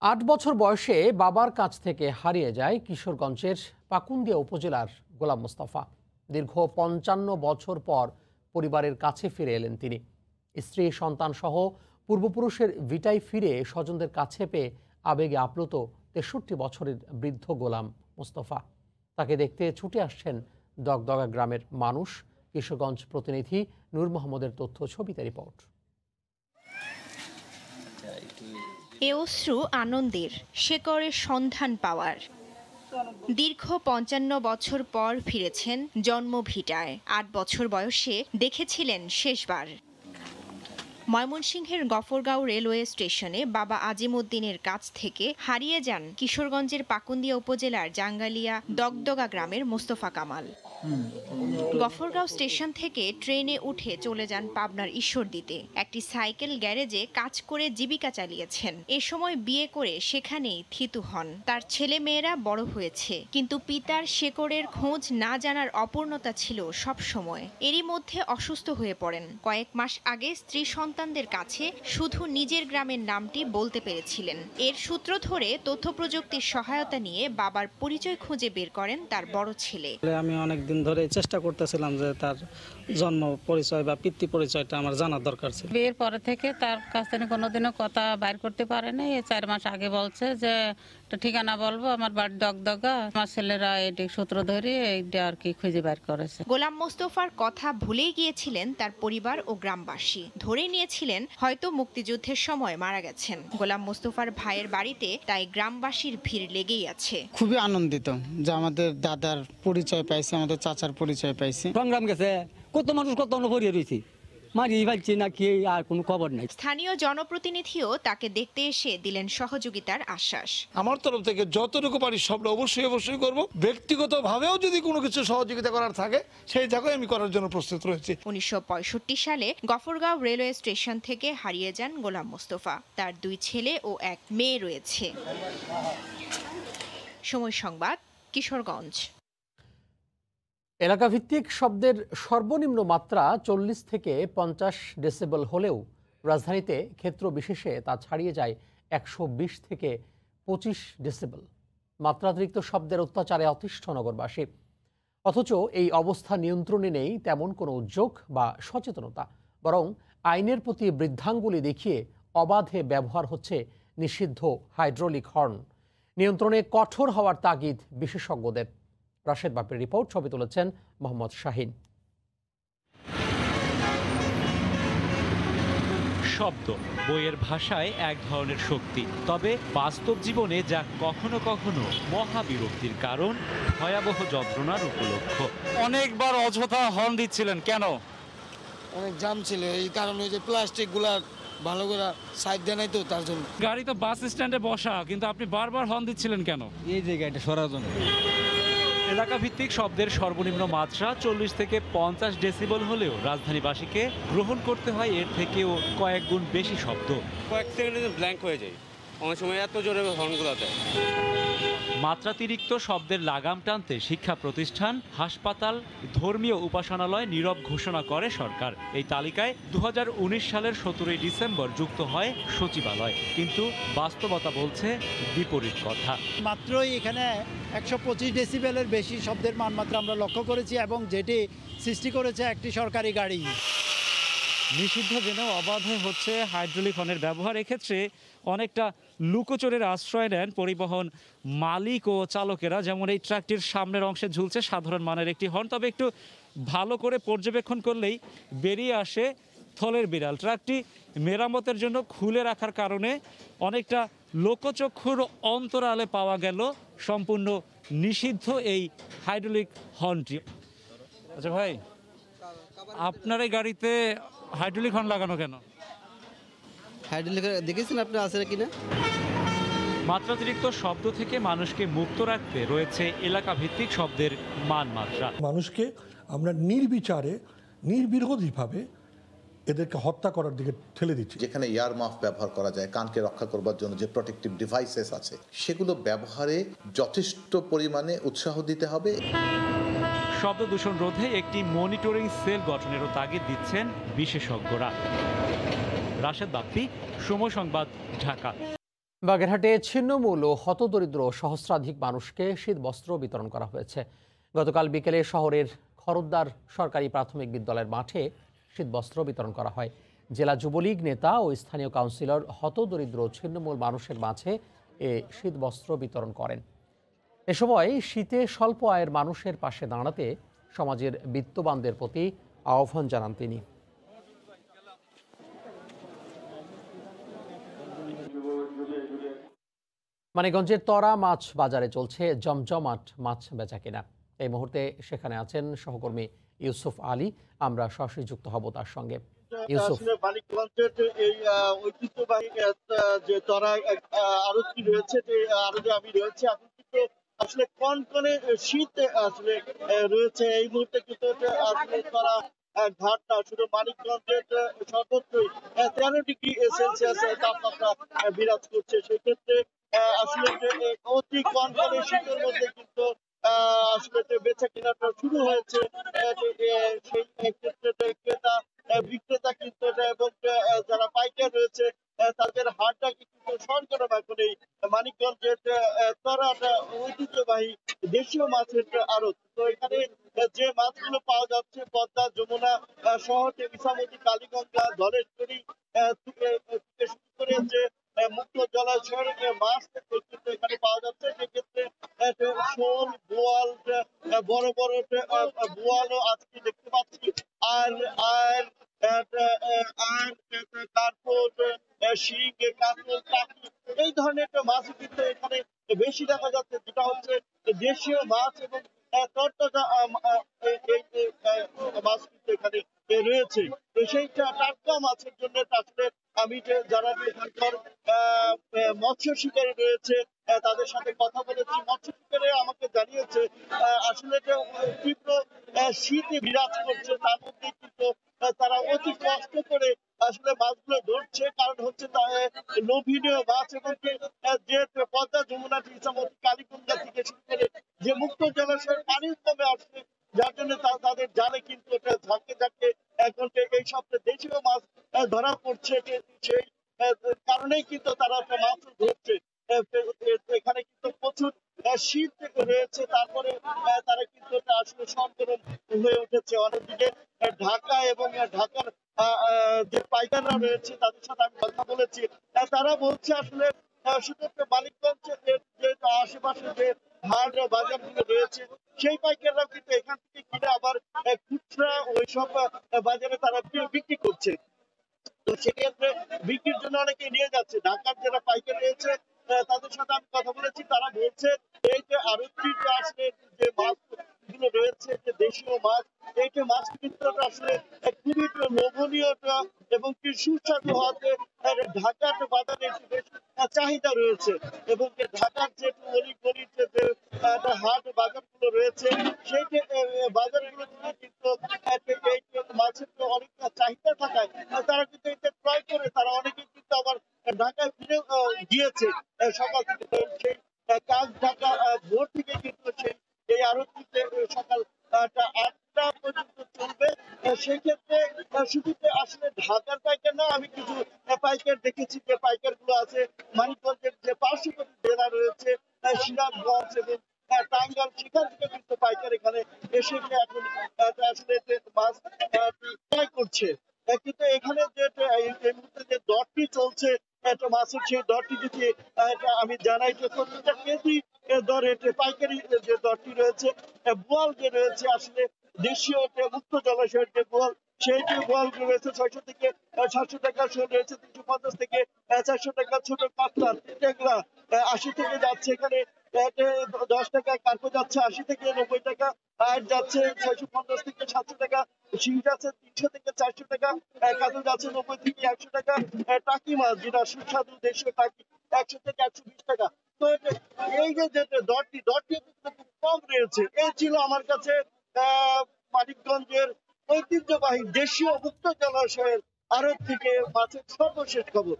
8 বছর বয়সে বাবার কাছ থেকে হারিয়ে যায় কিশোরগঞ্জের পাকুন্দিয়া উপজেলার গোলাম মোস্তফা। দীর্ঘ 55 বছর পর পরিবারের কাছে ফিরে এলেন তিনি। স্ত্রী, সন্তান সহ পূর্বপুরুষের ভিটায় ফিরে স্বজনদের কাছে পেয়ে আবেগে আপ্লুত 63 বছরের বৃদ্ধ গোলাম মোস্তফা। তাকে দেখতে ছুটে আসছেন দগদগা গ্রামের মানুষ, কিশোরগঞ্জ প্রতিনিধি নূর মোহাম্মদের তথ্য ছবিতে রিপোর্ট। এ অশ্রু আনন্দের, শেকড়ের সন্ধান পাওয়ার। দীর্ঘ ৫৫ বছর পর ফিরেছেন জন্মভিটায়। ৮ বছর বয়সে দেখেছিলেন শেষবার। ময়মনসিংহের গফরগাঁও রেলওয়ে স্টেশনে বাবা আজিমউদ্দিনের কাছ থেকে হারিয়ে যান কিশোরগঞ্জের পাকুন্দিয়া উপজেলার জাঙ্গালিয়া দগদগা গ্রামের মোস্তফা কামাল। গফরগাঁও স্টেশন থেকে ট্রেনে উঠে চলে যান পাবনার ঈশ্বরদীতে। একটি সাইকেল গ্যারেজে কাজ করে জীবিকা চালিয়েছেন। এ সময় বিয়ে করে সেখানেই থিতু হন। তার ছেলে মেয়েরা বড় হয়েছে, কিন্তু পিতার শেকড়ের খোঁজ না জানার অপূর্ণতা ছিল সব সময়। এরই মধ্যে অসুস্থ হয়ে পড়েন। কয়েক মাস আগে স্ত্রী সন্তানদের কাছে শুধু নিজের গ্রামের নামটি বলতে পেরেছিলেন। এর সূত্র ধরে তথ্য প্রযুক্তির সহায়তা নিয়ে বাবার পরিচয় খুঁজে বের করেন তার বড় ছেলে। আমি অনেকদিন ধরে চেষ্টা করতেছিলাম যে তার জন্ম পরিচয় বা পিতৃ পরিচয়টা আমার জানার দরকার ছিল। বিয়ের পরে থেকে তার কাছ থেকে কোনোদিনও কথা বাইর করতে পারে নাই। 4 মাস আগে বলছে যে ঠিকানা বলবো, আমার বাড়ি দগদগা। আমার ছেলেরা এটি সূত্র ধরে এইটা আর কি খুঁজে বাইর করেছে। গোলাম মোস্তফার কথা ভুলেই গিয়েছিলেন তার পরিবার ও গ্রামবাসী। ধরে নিয়েছিলেন হয়তো মুক্তিযুদ্ধের সময় মারা গেছেন। গোলাম মোস্তফার ভাইয়ের বাড়িতে তাই গ্রামবাসীর ভিড় লেগেই আছে। খুবই আনন্দিত যে আমাদের দাদার পরিচয় পাইছে, আমাদের চাচার পরিচয় পাইছে। সংগ্রাম গেছে, কত মানুষ কত পড়িয়ে রয়েছে, মারিয়ে ফেলছে নাকি আর কোনো খবর নাই। স্থানীয় জনপ্রতিনিধিও তাকে দেখতে এসে দিলেন সহযোগিতার আশ্বাস। আমার তরফ থেকে যতটুকু পারি সবটা অবশ্যই করব। ব্যক্তিগতভাবেও যদি কোনো কিছু সহযোগিতা করার থাকে সেই জায়গায় আমি করার জন্য প্রস্তুত রয়েছি। 1965 সালে গফরগাঁও রেলওয়ে স্টেশন থেকে হারিয়ে যান গোলাম মোস্তফা। তার 2 ছেলে ও 1 মেয়ে রয়েছে। সময় সংবাদ, কিশোরগঞ্জ। এলাকাভিত্তিক শব্দের সর্বনিম্ন মাত্রা 40 থেকে 50 ডেসিবেল হলেও রাজধানীতে ক্ষেত্র বিশেষে তা ছাড়িয়ে যায় 120 থেকে 25 ডেসিবেল। মাত্রাতিরিক্ত শব্দের অত্যাচারে অতিষ্ঠ নগরবাসী। অথচ এই অবস্থা নিয়ন্ত্রণে নেই তেমন কোনো উদ্যোগ বা সচেতনতা, বরং আইনের প্রতি বৃদ্ধাঙ্গুলি দেখিয়ে অবাধে ব্যবহার হচ্ছে নিষিদ্ধ হাইড্রোলিক হর্ন। নিয়ন্ত্রণে কঠোর হওয়ার তাগিদ বিশেষজ্ঞদের। রাশেদ বাপের রিপোর্ট, ছবি তুলেছেন মোহাম্মদ শাহিন। শব্দ বইয়ের ভাষায় এক ধরনের শক্তি, তবে বাস্তব জীবনে যা কখনো কখনো মহাবিরক্তির কারণ, ভয়াবহ যন্ত্রণার উপলক্ষ। অনেকবার অযথা হর্ন দিচ্ছিলেন কেন? অনেক জাম ছিল, এই কারণে যে প্লাস্টিক গুলা ভালো করে সাইড দেয় নাই তো, তার জন্য। গাড়ি তো বাস স্ট্যান্ডে বসা, কিন্তু আপনি বারবার হর্ন দিচ্ছিলেন কেন? এই যে গাড়িটা সরার জন্য। এলাকা ভিত্তিক শব্দের সর্বনিম্ন মাত্রা 40 থেকে 50 ডেসিবেল হলেও রাজধানীবাসীকে গ্রহণ করতে হয় এর থেকেও কয়েক গুণ বেশি শব্দ। কয়েক সেকেন্ডে ব্ল্যাঙ্ক হয়ে যায়, অনেক সময় এত জোরে হর্নগুলো দেয়। মাত্রাতিরিক্ত শব্দের লাগাম টানতে শিক্ষা প্রতিষ্ঠান, হাসপাতাল, ধর্মীয় উপাসনালয় নীরব ঘোষণা করে সরকার। এই তালিকায় 2019 সালের 17 ডিসেম্বর যুক্ত হয় সচিবালয়, কিন্তু বাস্তবতা বলছে বিপরীত কথা। মাত্রই এখানে 125 ডেসিবেলের বেশি শব্দের মানমাত্রা আমরা লক্ষ্য করেছি, এবং যেটি সৃষ্টি করেছে একটি সরকারি গাড়ি। নিষিদ্ধ জেনেও অবাধে হচ্ছে হাইড্রোলিক হর্নের ব্যবহার। এক্ষেত্রে অনেকটা লুকোচুরের আশ্রয় নেন পরিবহন মালিক ও চালকেরা। যেমন এই ট্রাকটির সামনের অংশে ঝুলছে সাধারণ মানের একটি হর্ন, তবে একটু ভালো করে পর্যবেক্ষণ করলেই বেরিয়ে আসে থলের বিড়াল। ট্রাকটি মেরামতের জন্য খুলে রাখার কারণে অনেকটা লোকচক্ষুর অন্তরালে পাওয়া গেল সম্পূর্ণ নিষিদ্ধ এই হাইড্রোলিক হর্নটি। আচ্ছা ভাই, আপনার এই গাড়িতে হাইড্রোলিক হর্ন লাগানো কেন? হাইড্রোলিক দেখেছেন আপনি আছে কিনা? মাত্রাতিরিক্ত শব্দ থেকে মানুষকে মুক্ত রাখতে রয়েছে এলাকা ভিত্তিক শব্দের মানমাত্রা। মানুষকে আমরা নির্বিচারে নির্বিরোধীভাবে এদেরকে হত্যা করার দিকে ঠেলে দিচ্ছি। যেখানে ইয়ার মাফ ব্যবহার করা যায়, কানকে রক্ষা করবার জন্য যে প্রোটেক্টিভ ডিভাইসেস আছে, সেগুলো ব্যবহারে যথেষ্ট পরিমাণে উৎসাহ দিতে হবে। শব্দ দূষণ রোধে একটি মনিটরিং সেল গঠনেরও তাগিদ দিচ্ছেন বিশেষজ্ঞরা। রাশেদ বাপ্পি, সময় সংবাদ, ঢাকা। বাগেরহাটে ছিন্নমূল ও হতদরিদ্র সহস্রাধিক মানুষকে শীত বস্ত্র বিতরণ করা হয়েছে। গতকাল বিকেলে শহরের খরদ্দার সরকারি প্রাথমিক বিদ্যালয়ের মাঠে শীত বস্ত্র বিতরণ করা হয়। জেলা যুবলীগ নেতা ও স্থানীয় কাউন্সিলর হতদরিদ্র ছিন্নমূল মানুষের মাঝে এ শীত বস্ত্র বিতরণ করেন। এ সময় শীতে স্বল্প আয়ের মানুষের পাশে দাঁড়াতে সমাজের বিত্তবানদের প্রতি আহ্বান জানান তিনি। মানিকগঞ্জের তরা মাছ বাজারে চলছে জমজমাট মাছ বেচাকেনা। এই মুহূর্তে সেখানে আছেন সহকর্মী ইউসুফ আলী। আমরা সরাসরি যুক্ত হব তার সঙ্গে। ইউসুফ, মানিকগঞ্জের এই ঐতিহ্যবাহী যে তরা আড়তটি রয়েছে, আড়তে আমি রয়েছে, এখন কিন্তু আসলে কনকনে শীত আসলে রয়েছে। এই মুহূর্তে কিন্তু আসলে তরা ঘাট না, শুধু মানিকগঞ্জের সর্বত্রই 13 ডিগ্রি সেলসিয়াস তাপমাত্রা বিরাজ করছে। সেক্ষেত্রে আসলে অতি কনকনে শীতের মধ্যে কিন্তু আসলে বেচা কেনাটা শুরু হয়েছে। সেই ক্ষেত্রে ক্রেতা বিক্রেতা কিন্তু এবং যারা পাইকার রয়েছে তাদের হাটটা কিন্তু সরগরম এখন এই মানিকগঞ্জের তরাটা ঐতিহ্যবাহী দেশীয় মাছের আড়ত। তো এখানে যে মাছগুলো পাওয়া যাচ্ছে পদ্মা, যমুনা সহ ইসামতি, কালীগঙ্গা, ধলেশ্বরী থেকে শুরু করে যে মুক্ত জলাশয়ের মাছ কিন্তু এখানে পাওয়া যাচ্ছে। সেক্ষেত্রে শোল, বোয়াল, বড় বড় বোয়ালও আজকে দেখতে পাচ্ছি। আর আর কার্পোট, শিং, কাতল, টাকি এই ধরনের মাছ কিন্তু এখানে বেশি দেখা যাচ্ছে, যেটা হচ্ছে দেশীয় মাছ এবং তরতাজা মাছ কিন্তু এখানে রয়েছে। তো সেই টাটকা মাছের জন্য আসলে আমি যে যারা এখানকার মৎস্য শিকারী রয়েছে তাদের সাথে কথা বলেছি। মৎস্য শিকারী আমাকে জানিয়েছে আসলে যে তীব্র শীত বিরাজ করছে, তার মধ্যে কিন্তু তারা অতি কষ্ট করে আসলে মাছগুলো ধরছে। কারণ হচ্ছে লোভনীয় মাছ এবং যে পদ্মা, যমুনা, ইসামতি, কালীগঙ্গা থেকে শুরু করে যে মুক্ত জলাশয়ের পানি কমে আসছে, যার জন্য তাদের জালে কিন্তু ঝাঁকে ঝাঁকে এখন এই সপ্তাহে দেশীয় মাছ ধরা পড়ছে। সেই কারণেই কিন্তু তারা মাছ ধরছে। এখানে কিন্তু প্রচুর শীত রয়েছে, তারপরে তারা কিন্তু আসলে সরগরম হয়ে উঠেছে। অন্যদিকে ঢাকা এবং ঢাকার যে পাইকাররা রয়েছে তাদের সাথে আমি কথা বলেছি, তারা বলছে আসলে শুধু মানিকগঞ্জের যে আশেপাশে যে হাট বাজারগুলো রয়েছে সেই পাইকাররা কিন্তু এখান থেকে কিনে আবার খুচরা ওইসব বাজারে তারা বিক্রি করছে। তো সেক্ষেত্রে বিক্রির জন্য অনেকে নিয়ে যাচ্ছে। ঢাকার যারা পাইকার রয়েছে তাদের সাথে আমি কথা বলেছি, তারা বলছে এই যে আড়তটি আসলে যে মাছগুলো রয়েছে, যে দেশীয় মাছ, এই যে মাছ কিন্তু আসলে খুবই লোভনীয় এবং কি সুস্বাদু হওয়াতে ঢাকার বাজারে বেশ চাহিদা রয়েছে। এবং ঢাকার যে অলিগলির যে হাট বাজারগুলো রয়েছে সেই যে বাজারগুলো থেকে কিন্তু এই মাছের অনেক চাহিদা থাকায় তারা কিন্তু এটা ক্রয় করে তারা অনেকে কিন্তু আবার ঢাকায় ফিরে গিয়েছে সকাল থেকে। সেই কাজ ঢাকা ভোর থেকে কিন্তু এই আড়তটিতে সকাল 8টা পর্যন্ত চলবে। সেক্ষেত্রে শুধু আসলে ঢাকার পাইকার না, আমি কিছু পাইকার দেখেছি যে পাইকার গুলো আছে মানিকগঞ্জের যে পার্শ্ববর্তী জেলা রয়েছে সিরাজগঞ্জ এবং টাঙ্গাইল, সেখান থেকে কিন্তু পাইকার এখানে এসে এখন আসলে মাছ ক্রয় করছে। কিন্তু এখানে যে এই মুহূর্তে যে দরটি চলছে মাছের, সেই দরটি যদি আমি জানাই যে প্রত্যেকটা কেজি দরে পাইকারি যে দরটি রয়েছে, বোয়াল যে রয়েছে আসলে দেশীয় মুক্ত জলাশয়ের যে বোয়াল, সেই যে বোয়াল রয়েছে 600 থেকে 700 টাকা, শোল রয়েছে 350 থেকে 400 টাকা, ছোট কাতলা টেংরা 80 থেকে যাচ্ছে, এখানে 10 টাকা, কার্পো যাচ্ছে 80 থেকে 90 টাকা, আর যাচ্ছে 650 থেকে 700 টাকা, শিং যাচ্ছে 300 থেকে 400 টাকা, কাতল যাচ্ছে 90 থেকে 100 টাকা, টাকি মাছ যেটা সুস্বাদু দেশীয় টাকি 100 থেকে 120 টাকা। তো এই যে দরটি কম রয়েছে। এই ছিল আমার কাছে মানিকগঞ্জের ঐতিহ্যবাহী দেশীয় মুক্ত জলাশয়ের আড়ত থেকে মাছের সর্বশেষ খবর।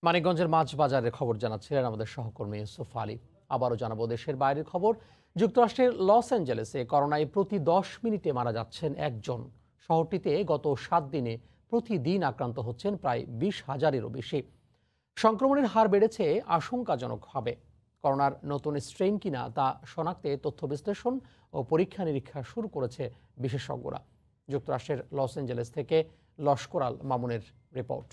মানিকগঞ্জের মাছ বাজারের খবর জানাচ্ছিলেন আমাদের সহকর্মী ইউসুফ আলী। আবারও জানাবো দেশের বাইরের খবর। যুক্তরাষ্ট্রের লস অ্যাঞ্জেলেসে করোনায় প্রতি 10 মিনিটে মারা যাচ্ছেন একজন। শহরটিতে গত 7 দিনে প্রতিদিন আক্রান্ত হচ্ছেন প্রায় 20,000-এরও বেশি। সংক্রমণের হার বেড়েছে আশঙ্কাজনকভাবে। করোনার নতুন স্ট্রেন কিনা তা শনাক্তে তথ্য বিশ্লেষণ ও পরীক্ষা নিরীক্ষা শুরু করেছে বিশেষজ্ঞরা। যুক্তরাষ্ট্রের লস অ্যাঞ্জেলেস থেকে লস্কর আল মামুনের রিপোর্ট।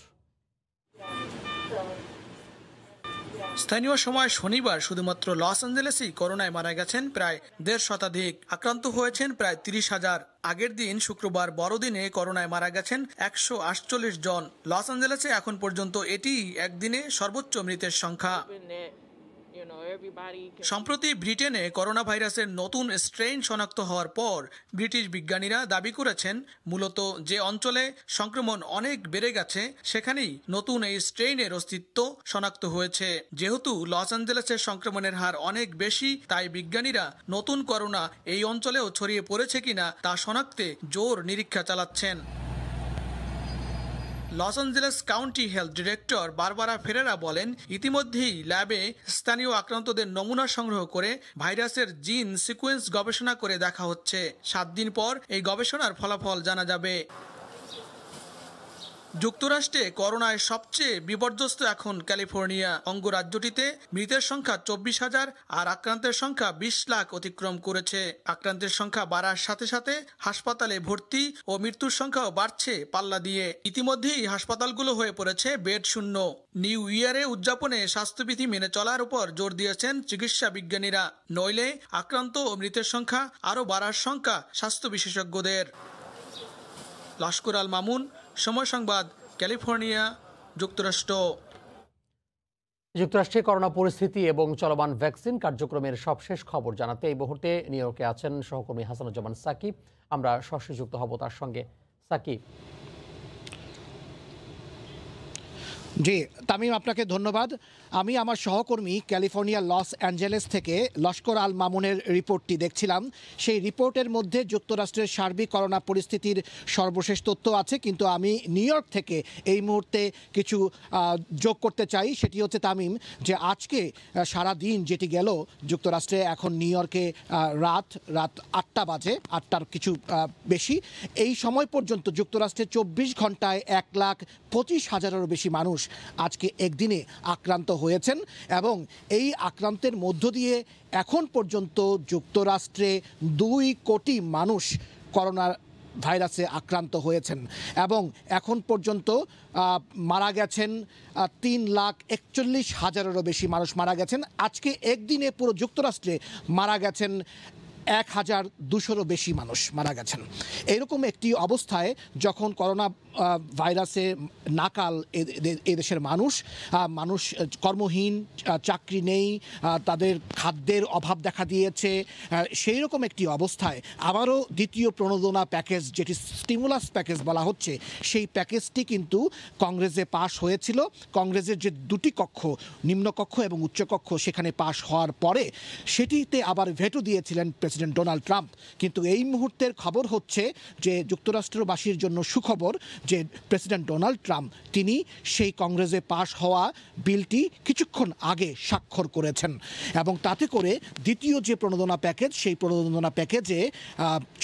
স্থানীয় সময় শনিবার শুধুমাত্র লস অ্যাঞ্জেলেসেই করোনায় মারা গেছেন প্রায় 1.5 শতাধিক, আক্রান্ত হয়েছেন প্রায় 30,000। আগের দিন শুক্রবার বড়দিনে করোনায় মারা গেছেন 148 জন। লস অ্যাঞ্জেলেসে এখন পর্যন্ত এটি একদিনে সর্বোচ্চ মৃতের সংখ্যা। সম্প্রতি ব্রিটেনে করোনা ভাইরাসের নতুন স্ট্রেইন শনাক্ত হওয়ার পর ব্রিটিশ বিজ্ঞানীরা দাবি করেছেন মূলত যে অঞ্চলে সংক্রমণ অনেক বেড়ে গেছে সেখানেই নতুন এই স্ট্রেইনের অস্তিত্ব শনাক্ত হয়েছে। যেহেতু লস অ্যাঞ্জেলেসের সংক্রমণের হার অনেক বেশি, তাই বিজ্ঞানীরা নতুন করোনা এই অঞ্চলেও ছড়িয়ে পড়েছে কিনা তা শনাক্তে জোর নিরীক্ষা চালাচ্ছেন। Los Angeles county health director Barbara ফেরেরা বলেন, ইতিমধ্যেই ল্যাবে স্থানীয় আক্রান্তদের নমুনা সংগ্রহ করে ভাইরাসের জিন সিকোয়েন্স গবেষণা করে দেখা হচ্ছে। 7 দিন পর এই গবেষণার ফলাফল জানা যাবে। যুক্তরাষ্ট্রে করোনায় সবচেয়ে বিপর্যস্ত এখন ক্যালিফোর্নিয়া। অঙ্গরাজ্যটিতে মৃতের সংখ্যা 24,000 আর আক্রান্তের সংখ্যা 20 লাখ অতিক্রম করেছে। আক্রান্তের সংখ্যা বাড়ার সাথে সাথে হাসপাতালে ভর্তি ও মৃত্যুর সংখ্যাও বাড়ছে পাল্লা দিয়ে। ইতিমধ্যেই হাসপাতালগুলো হয়ে পড়েছে বেড শূন্য। নিউ ইয়ারে উদযাপনে স্বাস্থ্যবিধি মেনে চলার উপর জোর দিয়েছেন চিকিৎসা বিজ্ঞানীরা, নইলে আক্রান্ত ও মৃতের সংখ্যা আরও বাড়ার সংখ্যা স্বাস্থ্য বিশেষজ্ঞদের। লস্কর আল মামুন, সময় সংবাদ, ক্যালিফোর্নিয়া, যুক্তরাষ্ট্র। যুক্তরাষ্ট্রে করোনা পরিস্থিতি এবং চলমান ভ্যাকসিন কার্যক্রমের সবশেষ খবর জানাতে এই মুহূর্তে নিউ ইয়র্কে আছেন সহকর্মী হাসানুজ্জামান সাকিব। আমরা সরাসরি যুক্ত হব তার সঙ্গে। সাকিব। জি তামিম, আপনাকে ধন্যবাদ। আমি আমার সহকর্মী ক্যালিফোর্নিয়া লস অ্যাঞ্জেলেস থেকে লস্কর আল মামুনের রিপোর্টটি দেখছিলাম। সেই রিপোর্টের মধ্যে যুক্তরাষ্ট্রের সার্বিক করোনা পরিস্থিতির সর্বশেষ তথ্য আছে, কিন্তু আমি নিউ ইয়র্ক থেকে এই মুহূর্তে কিছু যোগ করতে চাই। সেটি হচ্ছে তামিম, যে আজকে সারা দিন যেটি গেল যুক্তরাষ্ট্রে, এখন নিউ ইয়র্কে রাত 8টা বাজে, 8টার কিছু বেশি। এই সময় পর্যন্ত যুক্তরাষ্ট্রে 24 ঘন্টায় 1,25,000-এরও বেশি মানুষ আজকে একদিনে আক্রান্ত হয়েছেন, এবং এই আক্রান্তের মধ্য দিয়ে এখন পর্যন্ত যুক্তরাষ্ট্রে 2 কোটি মানুষ করোনা ভাইরাসে আক্রান্ত হয়েছেন, এবং এখন পর্যন্ত মারা গেছেন 3,41,000-এরও বেশি মানুষ মারা গেছেন। আজকে একদিনে পুরো যুক্তরাষ্ট্রে মারা গেছেন 1,200-রও বেশি মানুষ মারা গেছেন। এরকম একটি অবস্থায় যখন করোনা ভাইরাসে নাকাল এদেশের মানুষ কর্মহীন, চাকরি নেই, তাদের খাদ্যের অভাব দেখা দিয়েছে, সেই রকম একটি অবস্থায় আবারও দ্বিতীয় প্রণোদনা প্যাকেজ, যেটি স্টিমুলাস প্যাকেজ বলা হচ্ছে, সেই প্যাকেজটি কিন্তু কংগ্রেসে পাশ হয়েছিল। কংগ্রেসের যে 2টি কক্ষ, নিম্নকক্ষ এবং উচ্চকক্ষ, সেখানে পাশ হওয়ার পরে সেটিতে আবার ভেটো দিয়েছিলেন প্রেসিডেন্ট ডোনাল্ড ট্রাম্প। কিন্তু এই মুহূর্তের খবর হচ্ছে যে যুক্তরাষ্ট্রবাসীর জন্য সুখবর, যে প্রেসিডেন্ট ডোনাল্ড ট্রাম্প তিনি সেই কংগ্রেসে পাশ হওয়া বিলটি কিছুক্ষণ আগে স্বাক্ষর করেছেন, এবং তাতে করে দ্বিতীয় যে প্রণোদনা প্যাকেজ, সেই প্রণোদনা প্যাকেজে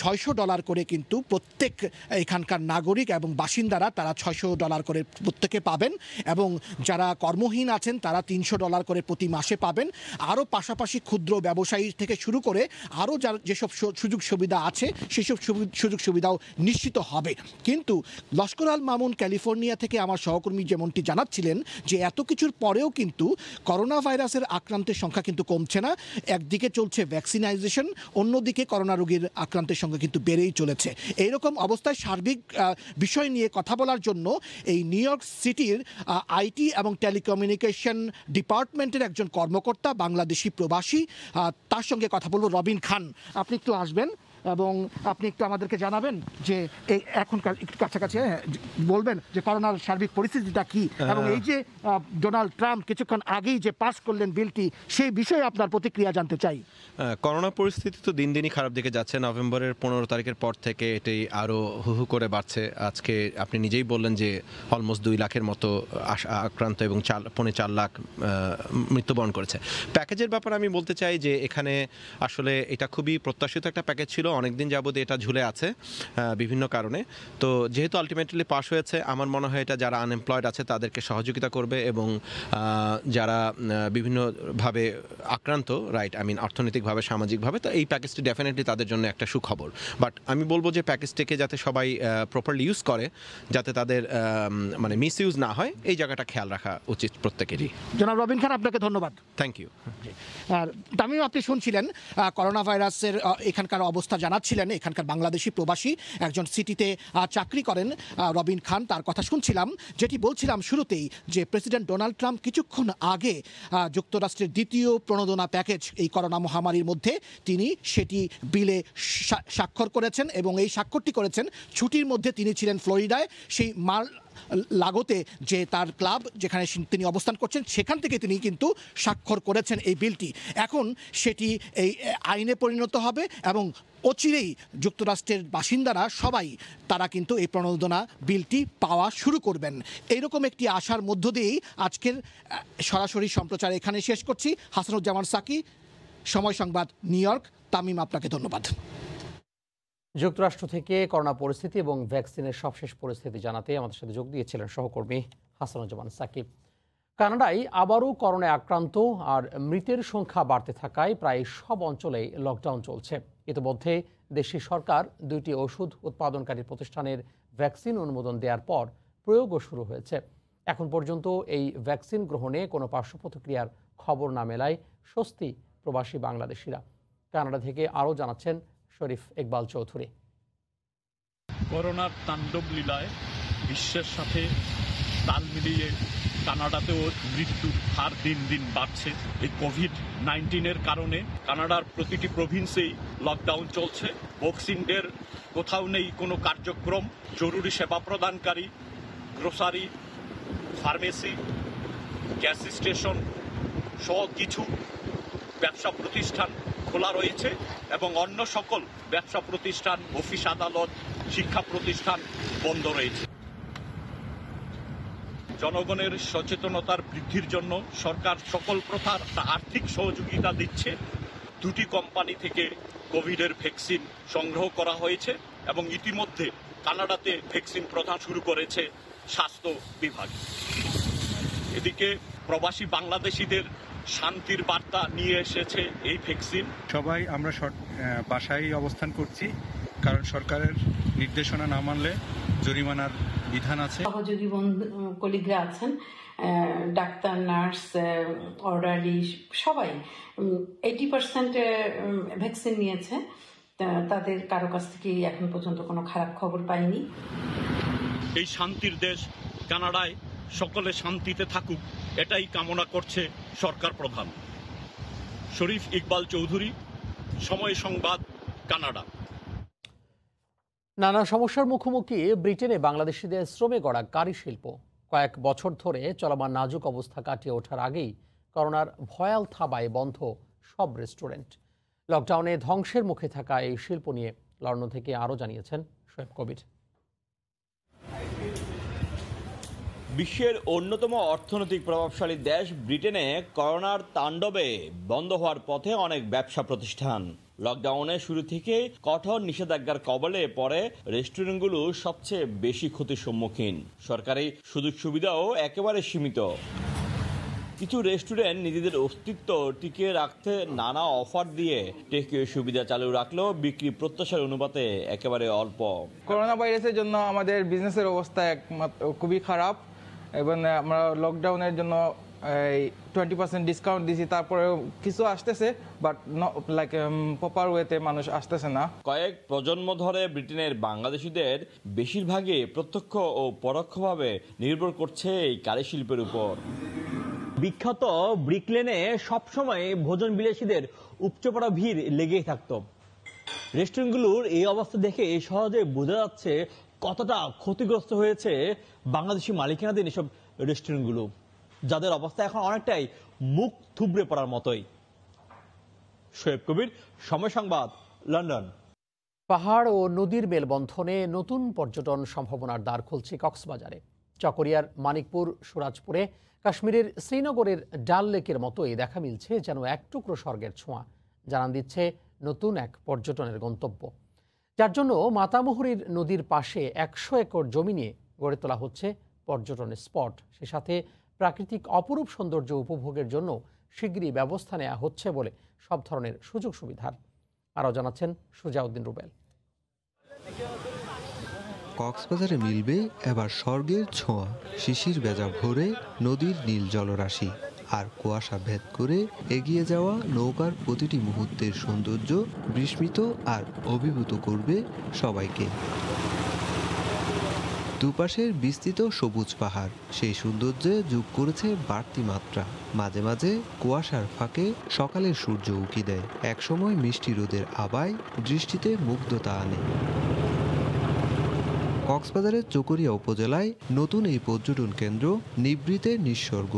$600 করে কিন্তু প্রত্যেক এখানকার নাগরিক এবং বাসিন্দারা তারা $600 করে প্রত্যেকে পাবেন, এবং যারা কর্মহীন আছেন তারা $300 করে প্রতি মাসে পাবেন। আরও পাশাপাশি ক্ষুদ্র ব্যবসায়ী থেকে শুরু করে আরও যেসব সুযোগ সুবিধা আছে সেসব সুযোগ সুবিধাও নিশ্চিত হবে। কিন্তু লস্কর আল মামুন ক্যালিফোর্নিয়া থেকে আমার সহকর্মী যেমনটি জানাচ্ছিলেন, যে এত কিছুর পরেও কিন্তু করোনা ভাইরাসের আক্রান্তের সংখ্যা কিন্তু কমছে না। একদিকে চলছে ভ্যাকসিনাইজেশন, অন্যদিকে করোনা রোগীর আক্রান্তের সংখ্যা কিন্তু বেড়েই চলেছে। এইরকম অবস্থায় সার্বিক বিষয় নিয়ে কথা বলার জন্য এই নিউ ইয়র্ক সিটির আইটি এবং টেলিকমিউনিকেশন ডিপার্টমেন্টের একজন কর্মকর্তা, বাংলাদেশি প্রবাসী, তার সঙ্গে কথা বলবো। রবিন খান, আপনি একটু আসবেন এবং আপনি একটু আমাদেরকে জানাবেন যে এই এখনকার একটু কাছাকাছি বলবেন যে করোনার সার্বিক পরিস্থিতিটা কি, এবং এই যে ডোনাল্ড ট্রাম্প কিছুক্ষণ আগেই যে পাস করলেন বিলটি, সেই বিষয়ে আপনার প্রতিক্রিয়া জানতে চাই। করোনা পরিস্থিতি তো দিন দিনই খারাপ দিকে যাচ্ছে। নভেম্বরের 15 তারিখের পর থেকে এটাই আরও হু করে বাড়ছে। আজকে আপনি নিজেই বললেন যে অলমোস্ট 2 লাখের মতো আক্রান্ত এবং 4.5 লাখ মৃত্যুবরণ করেছে। প্যাকেজের ব্যাপারে আমি বলতে চাই যে এখানে আসলে এটা খুবই প্রত্যাশিত একটা প্যাকেজ ছিল। অনেকদিন যাবত এটা ঝুলে আছে বিভিন্ন কারণে। তো যেহেতু আলটিমেটলি পাস হয়েছে, আমার মনে হয় এটা যারা আনএমপ্লয়েড আছে তাদেরকে সহযোগিতা করবে এবং যারা বিভিন্নভাবে আক্রান্ত, রাইট, অর্থনৈতিকভাবে, সামাজিকভাবে, তো এই প্যাকেজটি ডেফিনেটলি তাদের জন্য একটা সুখবর। বাট আমি বলবো যে প্যাকেজটিকে যাতে সবাই প্রপারলি ইউজ করে, যাতে তাদের মিস ইউজ না হয়, এই জায়গাটা খেয়াল রাখা উচিত প্রত্যেকেরই। জনাব রবিন খান, আপনাকে ধন্যবাদ। Thank you. আর তামিম, আপনি শুনছিলেন করোনা ভাইরাসের এখানকার অবস্থা জানাচ্ছিলেন এখানকার বাংলাদেশি প্রবাসী একজন সিটিতে চাকরি করেন রবিন খান, তার কথা শুনছিলাম। যেটি বলছিলাম শুরুতেই যে প্রেসিডেন্ট ডোনাল্ড ট্রাম্প কিছুক্ষণ আগে যুক্তরাষ্ট্রের দ্বিতীয় প্রণোদনা প্যাকেজ এই করোনা মহামারীর মধ্যে তিনি সেটি বিলে স্বাক্ষর করেছেন এবং এই স্বাক্ষরটি করেছেন ছুটির মধ্যে। তিনি ছিলেন ফ্লোরিডায়, সেই মার লাগোতে যে তার ক্লাব যেখানে তিনি অবস্থান করছেন সেখান থেকে তিনি কিন্তু স্বাক্ষর করেছেন এই বিলটি। এখন সেটি এই আইনে পরিণত হবে এবং অচিরেই যুক্তরাষ্ট্রের বাসিন্দারা সবাই তারা কিন্তু এই প্রণোদনা বিলটি পাওয়া শুরু করবেন। এইরকম একটি আশার মধ্য দিয়েই আজকের সরাসরি সম্প্রচার এখানে শেষ করছি। হাসানুজ্জামান সাকি, সময় সংবাদ, নিউ ইয়র্ক। তামিম, আপনাকে ধন্যবাদ। যুক্তরাষ্ট্র থেকে করোনা পরিস্থিতি এবং ভ্যাকসিনের সবশেষ পরিস্থিতি জানাতে আমাদের সাথে যোগ দিয়েছিলেন সহকর্মী হাসানুজ্জামান সাকিব। কানাডায় আবারও করোনায় আক্রান্ত আর মৃতের সংখ্যা বাড়তে থাকায় প্রায় সব অঞ্চলেই লকডাউন চলছে। ইতিমধ্যে দেশটির সরকার 2টি ওষুধ উৎপাদনকারী প্রতিষ্ঠানের ভ্যাকসিন অনুমোদন দেওয়ার পর প্রয়োগও শুরু হয়েছে। এখন পর্যন্ত এই ভ্যাকসিন গ্রহণে কোনো পার্শ্ব প্রতিক্রিয়ার খবর না মেলায় স্বস্তি প্রবাসী বাংলাদেশিরা। কানাডা থেকে আরও জানাচ্ছেন শরীফ ইকবাল চৌধুরী। করোনার তাণ্ডব লীলায় বিশ্বের সাথে তাল মিলিয়ে কানাডাতেও মৃত্যুর হার দিন দিন বাড়ছে। এই কোভিড-19-এর কারণে কানাডার প্রতিটি প্রভিন্সেই লকডাউন চলছে। বক্সিং ডের কোথাও নেই কোনো কার্যক্রম। জরুরি সেবা প্রদানকারী, গ্রোসারি, ফার্মেসি, গ্যাস স্টেশন সহ কিছু ব্যবসা প্রতিষ্ঠান খোলা রয়েছে এবং অন্য সকল ব্যবসা প্রতিষ্ঠান, অফিস আদালত, শিক্ষা প্রতিষ্ঠান বন্ধ রয়েছে। জনগণের সচেতনতার বৃদ্ধির জন্য সরকার সকল প্রকার আর্থিক সহযোগিতা দিচ্ছে। 2টি কোম্পানি থেকে কোভিডের ভ্যাকসিন সংগ্রহ করা হয়েছে এবং ইতিমধ্যে কানাডাতে ভ্যাকসিন প্রদান শুরু করেছে স্বাস্থ্য বিভাগ। এদিকে প্রবাসী বাংলাদেশিদের শান্তির বার্তা নিয়ে এসেছে এই ভ্যাকসিন। সবাই আমরা বাসায় অবস্থান করছি, কারণ সরকারের নির্দেশনা না মানলে জরিমানার বিধান আছে। সহযোগী কলিগরা আছেন, ডাক্তার, নার্স, অর্ডারলি সবাই 80% ভ্যাকসিন নিয়েছে। তাদের কারো কাছ থেকে এখন পর্যন্ত কোনো খারাপ খবর পাইনি। এই শান্তির দেশ কানাডায় সকলে শান্তিতে থাকুক, এটাই কামনা করছে সরকার প্রধান। শরীফ ইকবাল চৌধুরী, সময় সংবাদ, কানাডা। নানা সমস্যার মুখোমুখি ব্রিটেনে বাংলাদেশিদের শ্রমে গড়া গাড়ি শিল্প কয়েক বছর ধরে চলমান নাজুক অবস্থা কাটিয়ে ওঠার আগেই করোনার ভয়াল থাবায় বন্ধ সব রেস্টুরেন্ট। লকডাউনে ধ্বংসের মুখে থাকা এই শিল্প নিয়ে লন্ডন থেকে আরও জানিয়েছেন শোয়েব কবির। বিশ্বের অন্যতম অর্থনৈতিক প্রভাবশালী দেশ ব্রিটেনে করোনার তাণ্ডবে বন্ধ হওয়ার পথে অনেক ব্যবসা প্রতিষ্ঠান। লকডাউনের শুরু থেকে কঠোর নিষেধাজ্ঞার কবলে পড়ে রেস্টুরেন্টগুলো সবচেয়ে বেশি ক্ষতির সম্মুখীন। সরকারি সুযোগ সুবিধাও একেবারে সীমিত। কিছু রেস্টুরেন্ট নিজেদের অস্তিত্ব টিকিয়ে রাখতে নানা অফার দিয়ে টেকীয় সুবিধা চালু রাখলেও বিক্রি প্রত্যাশার অনুপাতে একেবারে অল্প। করোনা ভাইরাসের জন্য আমাদের বিজনেসের অবস্থা খুবই খারাপ এবং আমরা লকডাউনের জন্য 20% ডিসকাউন্ট দিয়েছি, তারপরেও কিছু আসতেছে বাট লাইক প্রপার ওয়েতে মানুষ আসতেছে না। কয়েক প্রজন্ম ধরে ব্রিটেনের বাংলাদেশিদের বেশিরভাগই প্রত্যক্ষ ও পরোক্ষভাবে নির্ভর করছে এই কারি শিল্পের উপর। বিখ্যাত ব্রিকলেনে সবসময় ভোজন বিলাসীদের উপচে পড়া ভিড় লেগেই থাকত। রেস্টুরেন্টগুলোর এই অবস্থা দেখে সহজে বোঝা যাচ্ছে কতটা ক্ষতিগ্রস্ত হয়েছে বাংলাদেশি মালিকানাধীন এসব রেস্টুরেন্টগুলো, যাদের অবস্থা এখন অনেকটাই মুখ থুবড়ে পড়ার মতোই। শোয়েব কবির, সময় সংবাদ, লন্ডন। পাহাড় ও নদীর মেলবন্ধনে নতুন পর্যটন সম্ভাবনার দ্বার খুলছে কক্সবাজারে। চকরিয়ার মানিকপুর, সুরাজপুরে কাশ্মীরের শ্রীনগরের ডাল লেকের মতোই দেখা মিলছে যেন এক টুকরো স্বর্গের ছোঁয়া। জানান দিচ্ছে নতুন এক পর্যটনের গন্তব্য। যার জন্য মাতামুহুরীর নদীর পাশে 100 একর জমি নিয়ে গড়ে তোলা হচ্ছে পর্যটনের স্পট। সে সাথে প্রাকৃতিক অপরূপ সৌন্দর্য উপভোগের জন্য শিগগিরই ব্যবস্থা নেওয়া হচ্ছে বলে সব ধরনের সুযোগ সুবিধার। আরও জানাচ্ছেন সুজাউদ্দিন রুবেল। কক্সবাজারে মিলবে এবার স্বর্গের ছোঁয়া। শিশির ভেজা ভোরে নদীর নীল জলরাশি আর কুয়াশা ভেদ করে এগিয়ে যাওয়া নৌকার প্রতিটি মুহূর্তের সৌন্দর্য বিস্মিত আর অভিভূত করবে সবাইকে। দুপাশের বিস্তৃত সবুজ পাহাড় সেই সৌন্দর্যে যোগ করেছে বাড়তি মাত্রা। মাঝে মাঝে কুয়াশার ফাঁকে সকালের সূর্য উঁকি দেয়, একসময় মিষ্টি রোদের আবায় দৃষ্টিতে মুগ্ধতা আনে। কক্সবাজারের চকরিয়া উপজেলায় নতুন এই পর্যটন কেন্দ্র নিভৃতে নিঃস্বর্গ।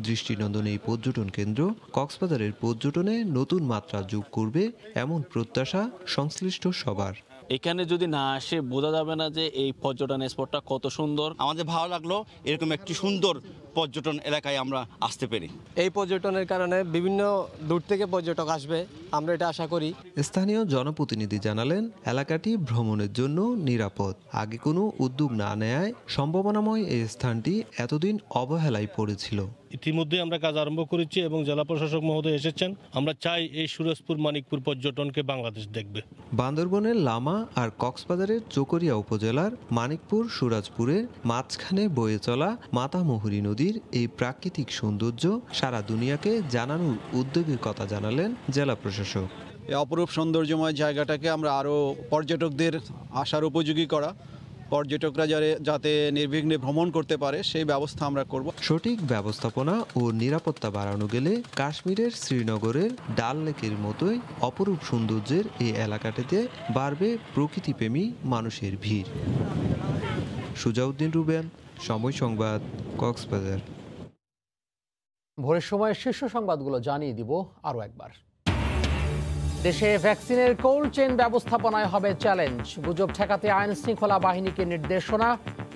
দৃষ্টিনন্দন এই পর্যটন কেন্দ্র কক্সবাজারের পর্যটনে নতুন মাত্রা যোগ করবে এমন প্রত্যাশা সংশ্লিষ্ট সবার। এখানে যদি না আসে বোঝা যাবে না যে এই পর্যটন স্পটটা কত সুন্দর। আমাদের ভালো লাগলো এরকম একটি সুন্দর পর্যটন এলাকায় আমরা আসতে পেরে। এই পর্যটনের কারণে বিভিন্ন দূর থেকে পর্যটক আসবে, আমরা এটা আশা করি। স্থানীয় জনপ্রতিনিধি জানালেন এলাকাটি ভ্রমণের জন্য নিরাপদ। আগে কোনো উদ্যোগ না নেয়ায় সম্ভাবনাময় এই স্থানটি এতদিন অবহেলায় পড়েছিল। ইতিমধ্যে আমরা কাজ আরম্ভ করেছি এবং জেলা প্রশাসক মহোদয় এসেছেন। আমরা চাই এই সুরজপুর মানিকপুর পর্যটনকে বাংলাদেশ দেখবে। বান্দরবনের লামা আর কক্সবাজারের চকরিয়া উপজেলার মানিকপুর সুরাজপুরের মাঝখানে বয়ে চলা মাতামুহুরী নদীর এই প্রাকৃতিক সৌন্দর্য সারা দুনিয়াকে জানানোর উদ্যোগের কথা জানালেন জেলা প্রশাসক। এই অপরূপ সৌন্দর্যময় জায়গাটাকে আমরা আরও পর্যটকদের আসার উপযোগী করা, পর্যটকরা যাতে নির্বিঘ্নে ভ্রমণ করতে পারে সেই ব্যবস্থা আমরা করব। সঠিক ব্যবস্থাপনা ও নিরাপত্তা বাড়ানো গেলে কাশ্মীরের শ্রীনগরের ডাল লেকের মতোই অপরূপ সৌন্দর্যের এই এলাকাটিতে বাড়বে প্রকৃতিপ্রেমী মানুষের ভিড়। সুজাউদ্দিন রুবেল, সময় সংবাদ, কক্সবাজার। ভোরের সময় শীর্ষ সংবাদগুলো জানিয়ে দিব আরও একবার। দেশে ভ্যাকসিনের কোল্ড চেইন ব্যবস্থাপনায় হবে চ্যালেঞ্জ। গুজব ঠেকাতে আইন শৃঙ্খলা বাহিনীকে নির্দেশনা।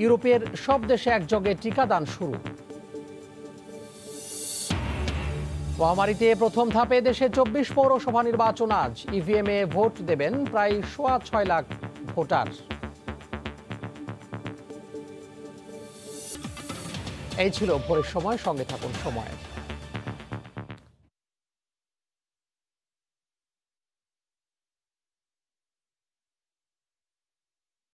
ইউরোপের সব দেশে একযোগে টিকাদান শুরু। মহামারীতে প্রথম ধাপে দেশে 24 পৌরসভা নির্বাচন আজ। ইভিএমে ভোট দেবেন প্রায় 6.25 লাখ ভোটার। এই ছিল ভোরের সময়, সঙ্গে থাকুন সময়।